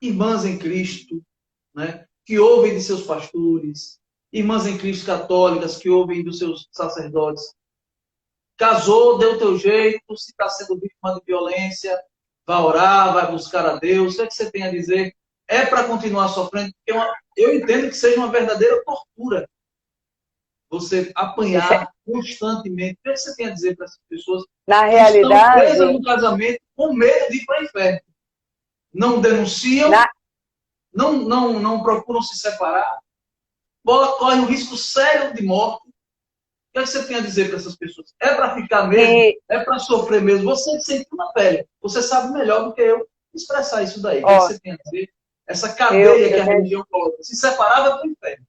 irmãs em Cristo, né, que ouvem de seus pastores, irmãs em Cristo católicas que ouvem dos seus sacerdotes? Casou, deu teu jeito, se está sendo vítima de violência, vai orar, vai buscar a Deus. O que é que você tem a dizer? é para continuar sofrendo, porque eu entendo que seja uma verdadeira tortura você apanhar constantemente. O que você tem a dizer para essas pessoas Na que estão realidade, presas no casamento com medo de ir para o inferno? Não denunciam, não procuram se separar, correm um risco sério de morte. O que você tem a dizer para essas pessoas? É para ficar mesmo? É para sofrer mesmo? Você sente na pele. Você sabe melhor do que eu expressar isso daí. O que você tem a dizer? Essa cadeia que a religião coloca. Se separava para o inferno.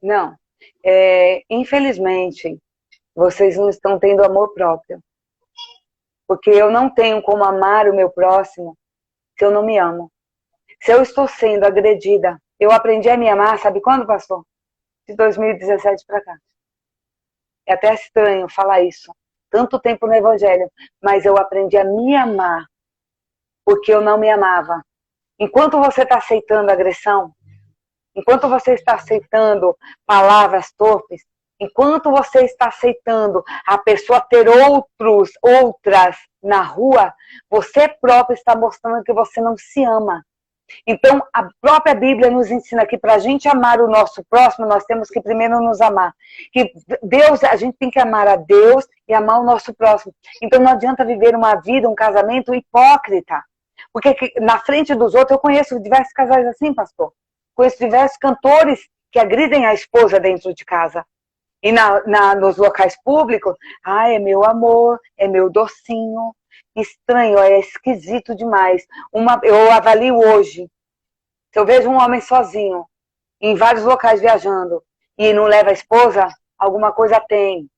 Não. Infelizmente, vocês não estão tendo amor próprio. Porque eu não tenho como amar o meu próximo se eu não me amo. Se eu estou sendo agredida, eu aprendi a me amar, sabe quando, pastor? De 2017 para cá. É até estranho falar isso. Tanto tempo no Evangelho. Mas eu aprendi a me amar porque eu não me amava. Enquanto você está aceitando agressão, enquanto você está aceitando palavras torpes, enquanto você está aceitando a pessoa ter outras na rua, você próprio está mostrando que você não se ama. Então, a própria Bíblia nos ensina que para a gente amar o nosso próximo, nós temos que primeiro nos amar. Que Deus, a gente tem que amar a Deus e amar o nosso próximo. Então, não adianta viver uma vida, um casamento hipócrita. Porque na frente dos outros, eu conheço diversos casais assim, pastor. Conheço diversos cantores que agridem a esposa dentro de casa. E nos locais públicos, é meu amor, é meu docinho. Estranho, é esquisito demais. Eu avalio hoje. Se eu vejo um homem sozinho, em vários locais viajando, e não leva a esposa, alguma coisa tem.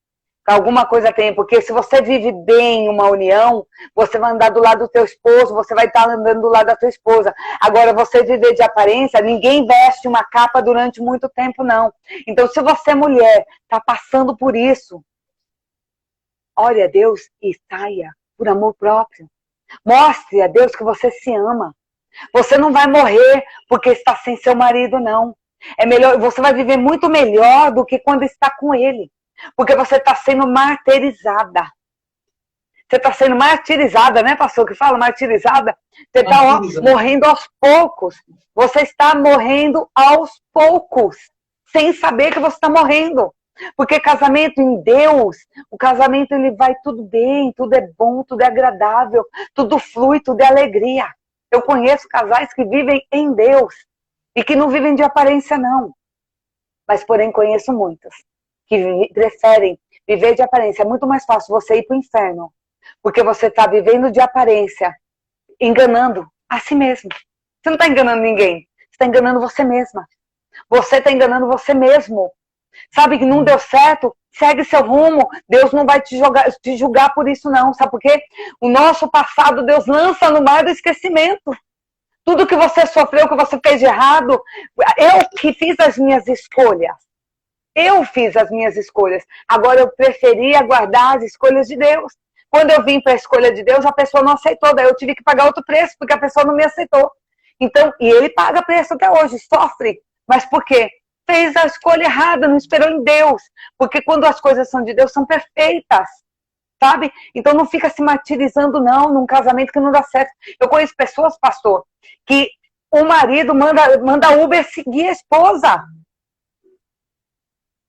Alguma coisa tem, porque se você vive bem uma união, você vai andar do lado do teu esposo, você vai estar andando do lado da tua esposa. Agora, você viver de aparência, ninguém veste uma capa durante muito tempo, não. Então, se você, mulher, está passando por isso, ore a Deus e saia por amor próprio. Mostre a Deus que você se ama. Você não vai morrer porque está sem seu marido, não. É melhor, você vai viver muito melhor do que quando está com ele. Porque você está sendo martirizada. Você está sendo martirizada, né, pastor? Que fala martirizada? Você está morrendo aos poucos. Você está morrendo aos poucos. Sem saber que você está morrendo. Porque casamento em Deus, o casamento ele vai tudo bem, tudo é bom, tudo é agradável, tudo flui, tudo é alegria. Eu conheço casais que vivem em Deus e que não vivem de aparência, não. Mas, porém, conheço muitos que preferem viver de aparência. É muito mais fácil você ir para o inferno, porque você está vivendo de aparência, enganando a si mesmo. Você não está enganando ninguém, você está enganando você mesma. Você está enganando você mesmo. Sabe que não deu certo? Segue seu rumo. Deus não vai te julgar por isso, não. Sabe por quê? O nosso passado, Deus lança no mar do esquecimento. Tudo que você sofreu, que você fez de errado, eu que fiz as minhas escolhas. Eu fiz as minhas escolhas. Agora eu preferi aguardar as escolhas de Deus. Quando eu vim para a escolha de Deus, a pessoa não aceitou. Daí eu tive que pagar outro preço, porque a pessoa não me aceitou. Então, e ele paga preço até hoje, sofre. Mas por quê? Fez a escolha errada, não esperou em Deus. Porque quando as coisas são de Deus, são perfeitas. Sabe? Então não fica se martirizando, não, num casamento que não dá certo. Eu conheço pessoas, pastor, que o marido manda Uber seguir a esposa.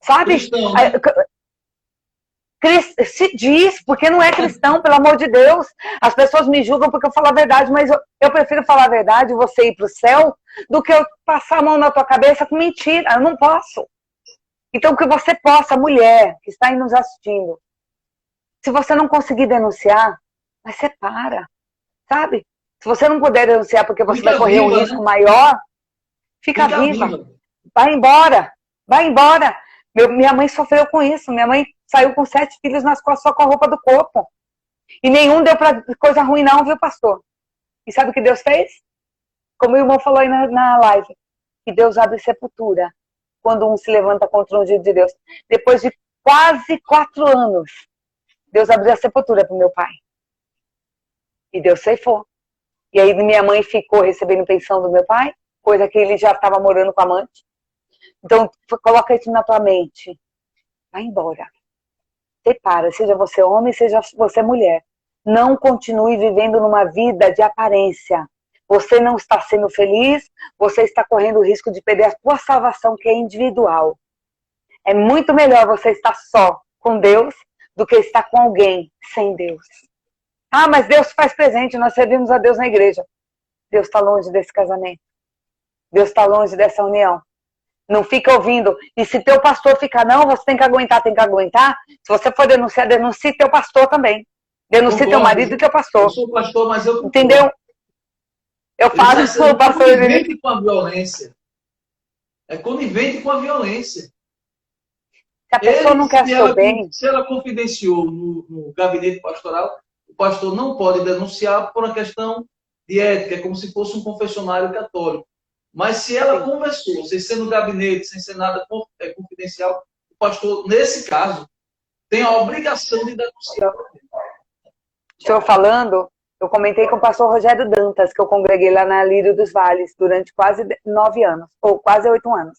Sabe? Cristão, né? Se diz, porque não é cristão, pelo amor de Deus. As pessoas me julgam porque eu falo a verdade, mas eu prefiro falar a verdade e você ir para o céu do que eu passar a mão na tua cabeça com mentira. Eu não posso. Então, que você possa, mulher que está aí nos assistindo, se você não conseguir denunciar, mas separa, sabe? Se você não puder denunciar porque você vai correr um risco maior, fica viva. Vai embora. Vai embora. Minha mãe sofreu com isso. Minha mãe saiu com 7 filhos nas costas só com a roupa do corpo. E nenhum deu pra coisa ruim não, viu, pastor? E sabe o que Deus fez? Como o irmão falou aí na live, que Deus abre sepultura quando um se levanta contra o ungido de Deus. Depois de quase 4 anos, Deus abriu a sepultura para o meu pai. E Deus ceifou. E aí minha mãe ficou recebendo pensão do meu pai, coisa que ele já estava morando com a amante. Então, coloca isso na tua mente. Vai embora. Separa, seja você homem, seja você mulher. Não continue vivendo numa vida de aparência. você não está sendo feliz, você está correndo o risco de perder a sua salvação, que é individual. É muito melhor você estar só com Deus do que estar com alguém sem Deus. Ah, mas Deus faz presente, nós servimos a Deus na igreja. Deus está longe desse casamento. Deus está longe dessa união. Não fica ouvindo. E se teu pastor ficar, não, você tem que aguentar, tem que aguentar. Se você for denunciar, denuncie teu pastor também. Denuncie teu marido e teu pastor. Eu sou pastor, mas eu concordo. Entendeu? Eu falo isso é o pastor. conivente com a violência. É conivente com a violência. Se a pessoa não quer seu bem. Se ela confidenciou no gabinete pastoral, o pastor não pode denunciar por uma questão de ética, é como se fosse um confessionário católico. Mas se ela conversou, sem ser no gabinete, sem ser nada confidencial, o pastor, nesse caso, tem a obrigação de denunciar. O senhor falando, eu comentei com o pastor Rogério Dantas, que eu congreguei lá na Lírio dos Vales durante quase 9 anos, ou quase 8 anos.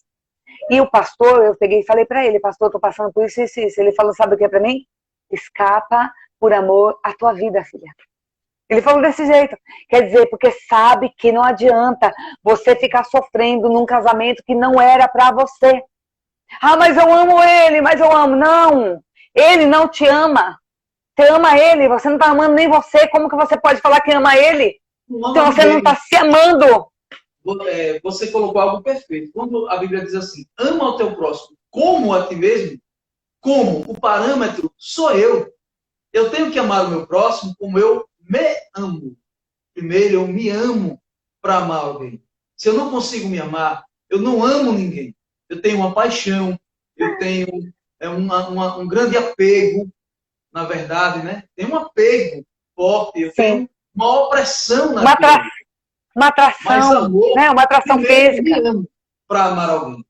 E o pastor, eu peguei e falei para ele, pastor, estou passando por isso e isso. Ele falou, sabe o que é para mim? Escapa por amor à tua vida, filha. Ele falou desse jeito. Quer dizer, porque sabe que não adianta você ficar sofrendo num casamento que não era para você. Ah, mas eu amo ele, mas eu amo. Não, ele não te ama. Você ama ele, você não está amando nem você. Como que você pode falar que ama ele? Então você não está se amando. Você colocou algo perfeito. Quando a Bíblia diz assim, ama o teu próximo como a ti mesmo, como o parâmetro sou eu. Eu tenho que amar o meu próximo como eu me amo. Primeiro, eu me amo para amar alguém. Se eu não consigo me amar, eu não amo ninguém. Eu tenho uma paixão, eu tenho um grande apego, na verdade, né? Tem um apego forte, eu tenho uma opressão na vida. Uma atração, amor, né? Uma atração física. Eu me amo para amar alguém.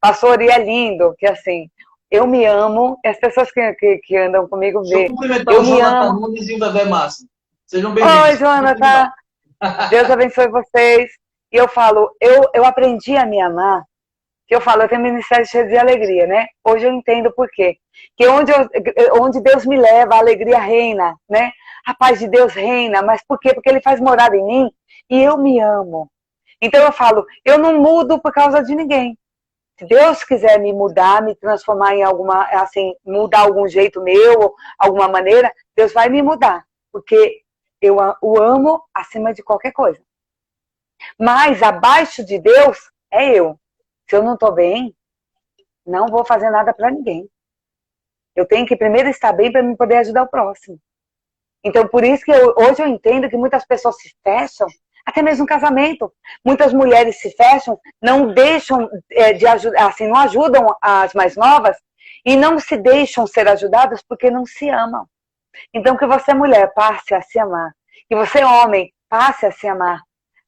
Pastor, e é lindo que assim, eu me amo, as pessoas que andam comigo veem. Eu me amo. Nunes e o Bebê Massa. Sejam bem-vindos. Oi, Jonathan. Deus abençoe vocês. E eu falo, eu aprendi a me amar, que eu falo, eu tenho ministério cheio de alegria, né? Hoje eu entendo por quê. Que onde Deus me leva, a alegria reina, né? A paz de Deus reina. Mas por quê? Porque Ele faz morada em mim e eu me amo. Então eu falo, eu não mudo por causa de ninguém. Se Deus quiser me mudar, me transformar em alguma, assim, mudar algum jeito meu, alguma maneira, Deus vai me mudar. Porque eu o amo acima de qualquer coisa. Mas abaixo de Deus é eu. Se eu não estou bem, não vou fazer nada para ninguém. Eu tenho que primeiro estar bem para me poder ajudar o próximo. Então, por isso que hoje eu entendo que muitas pessoas se fecham, até mesmo no casamento. Muitas mulheres se fecham, não deixam de ajudar, assim, não ajudam as mais novas e não se deixam ser ajudadas porque não se amam. Então, que você, mulher, passe a se amar. Que você, homem, passe a se amar.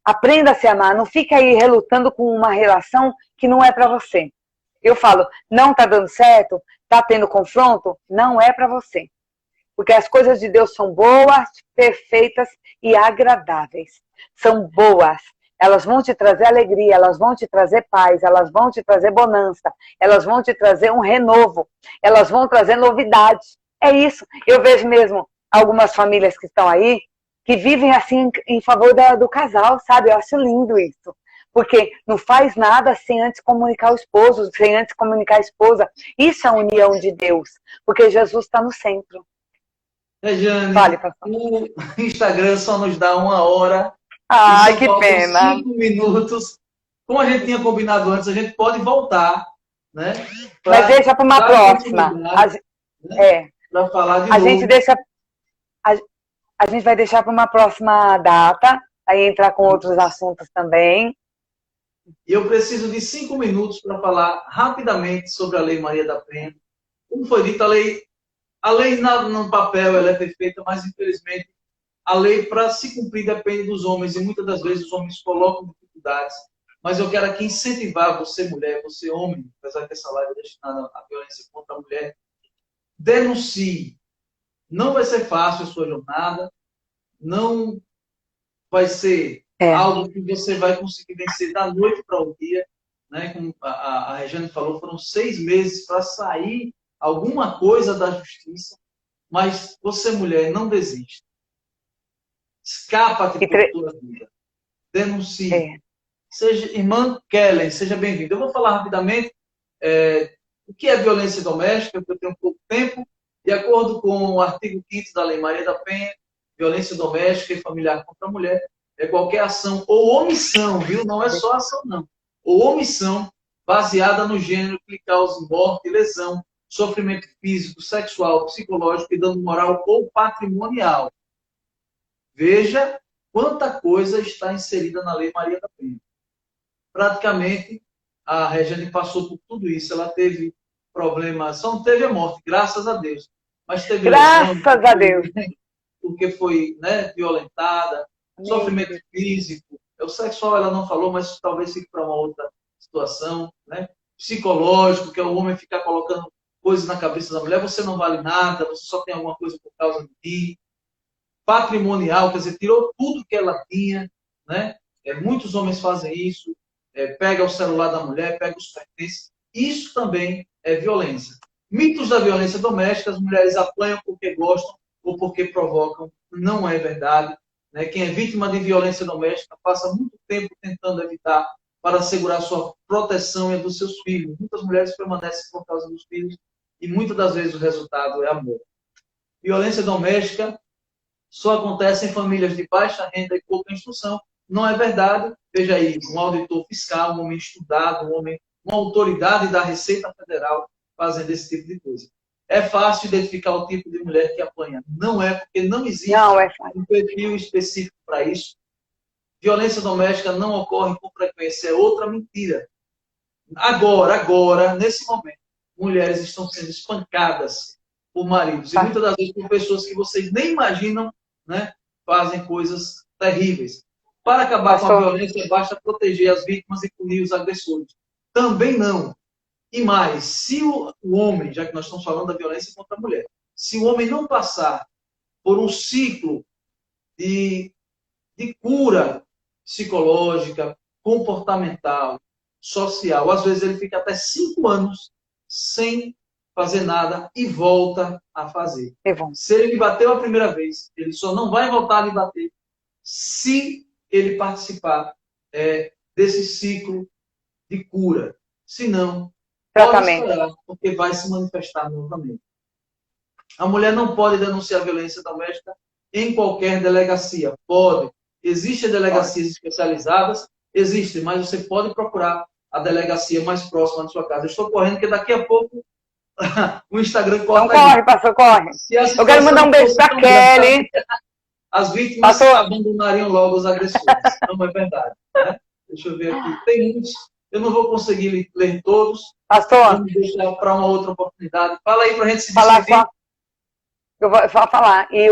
Aprenda a se amar. Não fique aí relutando com uma relação que não é para você. Eu falo, não tá dando certo? Tá tendo confronto? Não é para você. Porque as coisas de Deus são boas, perfeitas e agradáveis. São boas. Elas vão te trazer alegria, elas vão te trazer paz, elas vão te trazer bonança, elas vão te trazer um renovo, elas vão trazer novidade. É isso. Eu vejo mesmo algumas famílias que estão aí, que vivem assim em favor do casal, sabe? Eu acho lindo isso. Porque não faz nada sem antes comunicar o esposo, sem antes comunicar a esposa. Isso é a união de Deus. Porque Jesus está no centro. Rejane, Fale, pastor. O Instagram só nos dá 1 hora. Ai, que pena. 5 minutos. Como a gente tinha combinado antes, a gente pode voltar, né? Mas deixa para uma próxima. Para falar de a novo. gente deixa. A gente vai deixar para uma próxima data, aí entrar com outros assuntos também. E eu preciso de 5 minutos para falar rapidamente sobre a Lei Maria da Penha. Como foi dito, a lei no papel ela é perfeita, mas infelizmente a lei para se cumprir depende dos homens e muitas das vezes os homens colocam dificuldades. Mas eu quero aqui incentivar você, mulher, você, homem, apesar que essa live é destinada à violência contra a mulher, denuncie. Não vai ser fácil a sua jornada, não vai ser algo que você vai conseguir vencer da noite para o dia. Né? Como a Rejane falou, foram 6 meses para sair alguma coisa da justiça, mas você, mulher, não desista. Escapa-te por tua vida. Denuncie. Seja, irmã Kellen, seja bem-vinda. Eu vou falar rapidamente o que é violência doméstica, porque eu tenho pouco tempo. De acordo com o artigo 5º da Lei Maria da Penha, violência doméstica e familiar contra a mulher é qualquer ação ou omissão, viu? Não é só ação, não. Ou omissão baseada no gênero que lhe cause morte, lesão, sofrimento físico, sexual, psicológico e dano moral ou patrimonial. Veja quanta coisa está inserida na Lei Maria da Penha. Praticamente, a Regiane passou por tudo isso. Ela teve problemas, só não teve a morte, graças a Deus. Mas teve graças a Deus. Porque foi, né, violentada, sofrimento físico. O sexual ela não falou, mas talvez fique para uma outra situação, né? Psicológico, que é o homem ficar colocando coisas na cabeça da mulher, você não vale nada, você só tem alguma coisa por causa de mim. Patrimonial, quer dizer, tirou tudo que ela tinha, né? Muitos homens fazem isso, pega o celular da mulher, pega os pertences. Isso também é violência. Mitos da violência doméstica, as mulheres apanham porque gostam ou porque provocam. Não é verdade. Né? Quem é vítima de violência doméstica passa muito tempo tentando evitar para assegurar sua proteção e a dos seus filhos. Muitas mulheres permanecem por causa dos filhos e muitas das vezes o resultado é amor. Violência doméstica só acontece em famílias de baixa renda e pouca instrução. Não é verdade. Veja aí, um auditor fiscal, um homem estudado, uma autoridade da Receita Federal fazendo esse tipo de coisa. É fácil identificar o tipo de mulher que apanha. Não é, porque não existe um perfil específico para isso. Violência doméstica não ocorre com frequência. É outra mentira. Agora, nesse momento, mulheres estão sendo espancadas por maridos. E muitas das vezes por pessoas que vocês nem imaginam, né, fazem coisas terríveis. Para acabar com a violência, basta proteger as vítimas e punir os agressores. Também não. E mais, se o homem, já que nós estamos falando da violência contra a mulher, se o homem não passar por um ciclo de cura psicológica, comportamental, social, às vezes ele fica até 5 anos sem fazer nada e volta a fazer. Se ele lhe bateu a primeira vez, ele só não vai voltar a lhe bater se ele participar desse ciclo de cura. Se não, pode esperar, porque vai se manifestar novamente. A mulher não pode denunciar violência doméstica em qualquer delegacia. Pode. Existem delegacias especializadas, existem, mas você pode procurar a delegacia mais próxima da sua casa. Eu estou correndo, porque daqui a pouco o Instagram corta. Não corre, pastor, corre. Eu quero mandar um beijo para Kelly. As vítimas abandonariam logo os agressores. Não é verdade. Né? Deixa eu ver aqui. Tem muitos. Eu não vou conseguir ler todos. Pastor. Vamos deixar para uma outra oportunidade. Fala aí para a gente se despedir. Eu vou falar. E,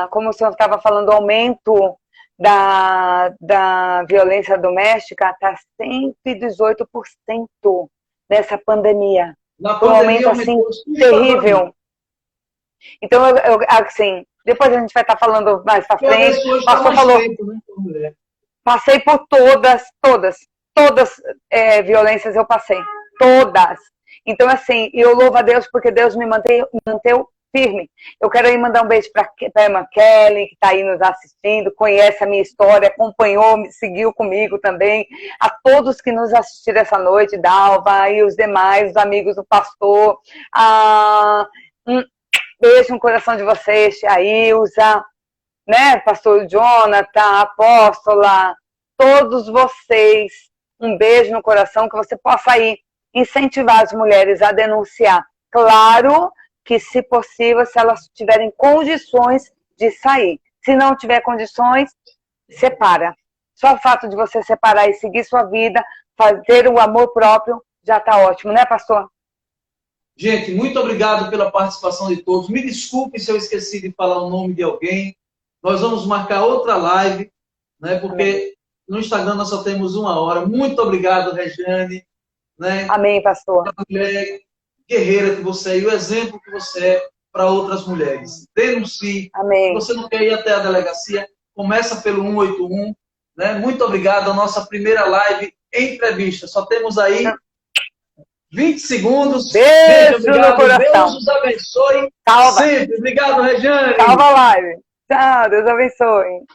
como o senhor estava falando, o aumento da violência doméstica está 118% nessa pandemia. Na pandemia, um aumento assim, terrível. Então, assim, depois a gente vai estar falando mais para frente. O pastor falou, né, passei por todas violências eu passei. Todas. Então, assim, eu louvo a Deus porque Deus me manteve firme. Eu quero aí mandar um beijo para a irmã Kelly, que está aí nos assistindo, conhece a minha história, acompanhou, seguiu comigo também. A todos que nos assistiram essa noite, Dalva e os demais, os amigos do pastor. Beijo no coração de vocês, Tia Ilza, né, pastor Jonathan, apóstola, todos vocês. Um beijo no coração, que você possa aí incentivar as mulheres a denunciar. Claro que, se possível, se elas tiverem condições de sair. Se não tiver condições, separa. Só o fato de você separar e seguir sua vida, fazer o amor próprio, já está ótimo, né, pastor? Gente, muito obrigado pela participação de todos. Me desculpe se eu esqueci de falar o nome de alguém. Nós vamos marcar outra live, né, porque no Instagram nós só temos 1 hora. Muito obrigado, Regiane. Né? Amém, pastor. A mulher guerreira que você é e o exemplo que você é para outras mulheres. Denuncie. Amém. Se você não quer ir até a delegacia, começa pelo 181. Né? Muito obrigado. A nossa primeira live entrevista. Só temos aí 20 segundos. Beijo no coração. Deus os abençoe. Salva. Sempre. Obrigado, Regiane. Salva a live. Tchau, Deus abençoe.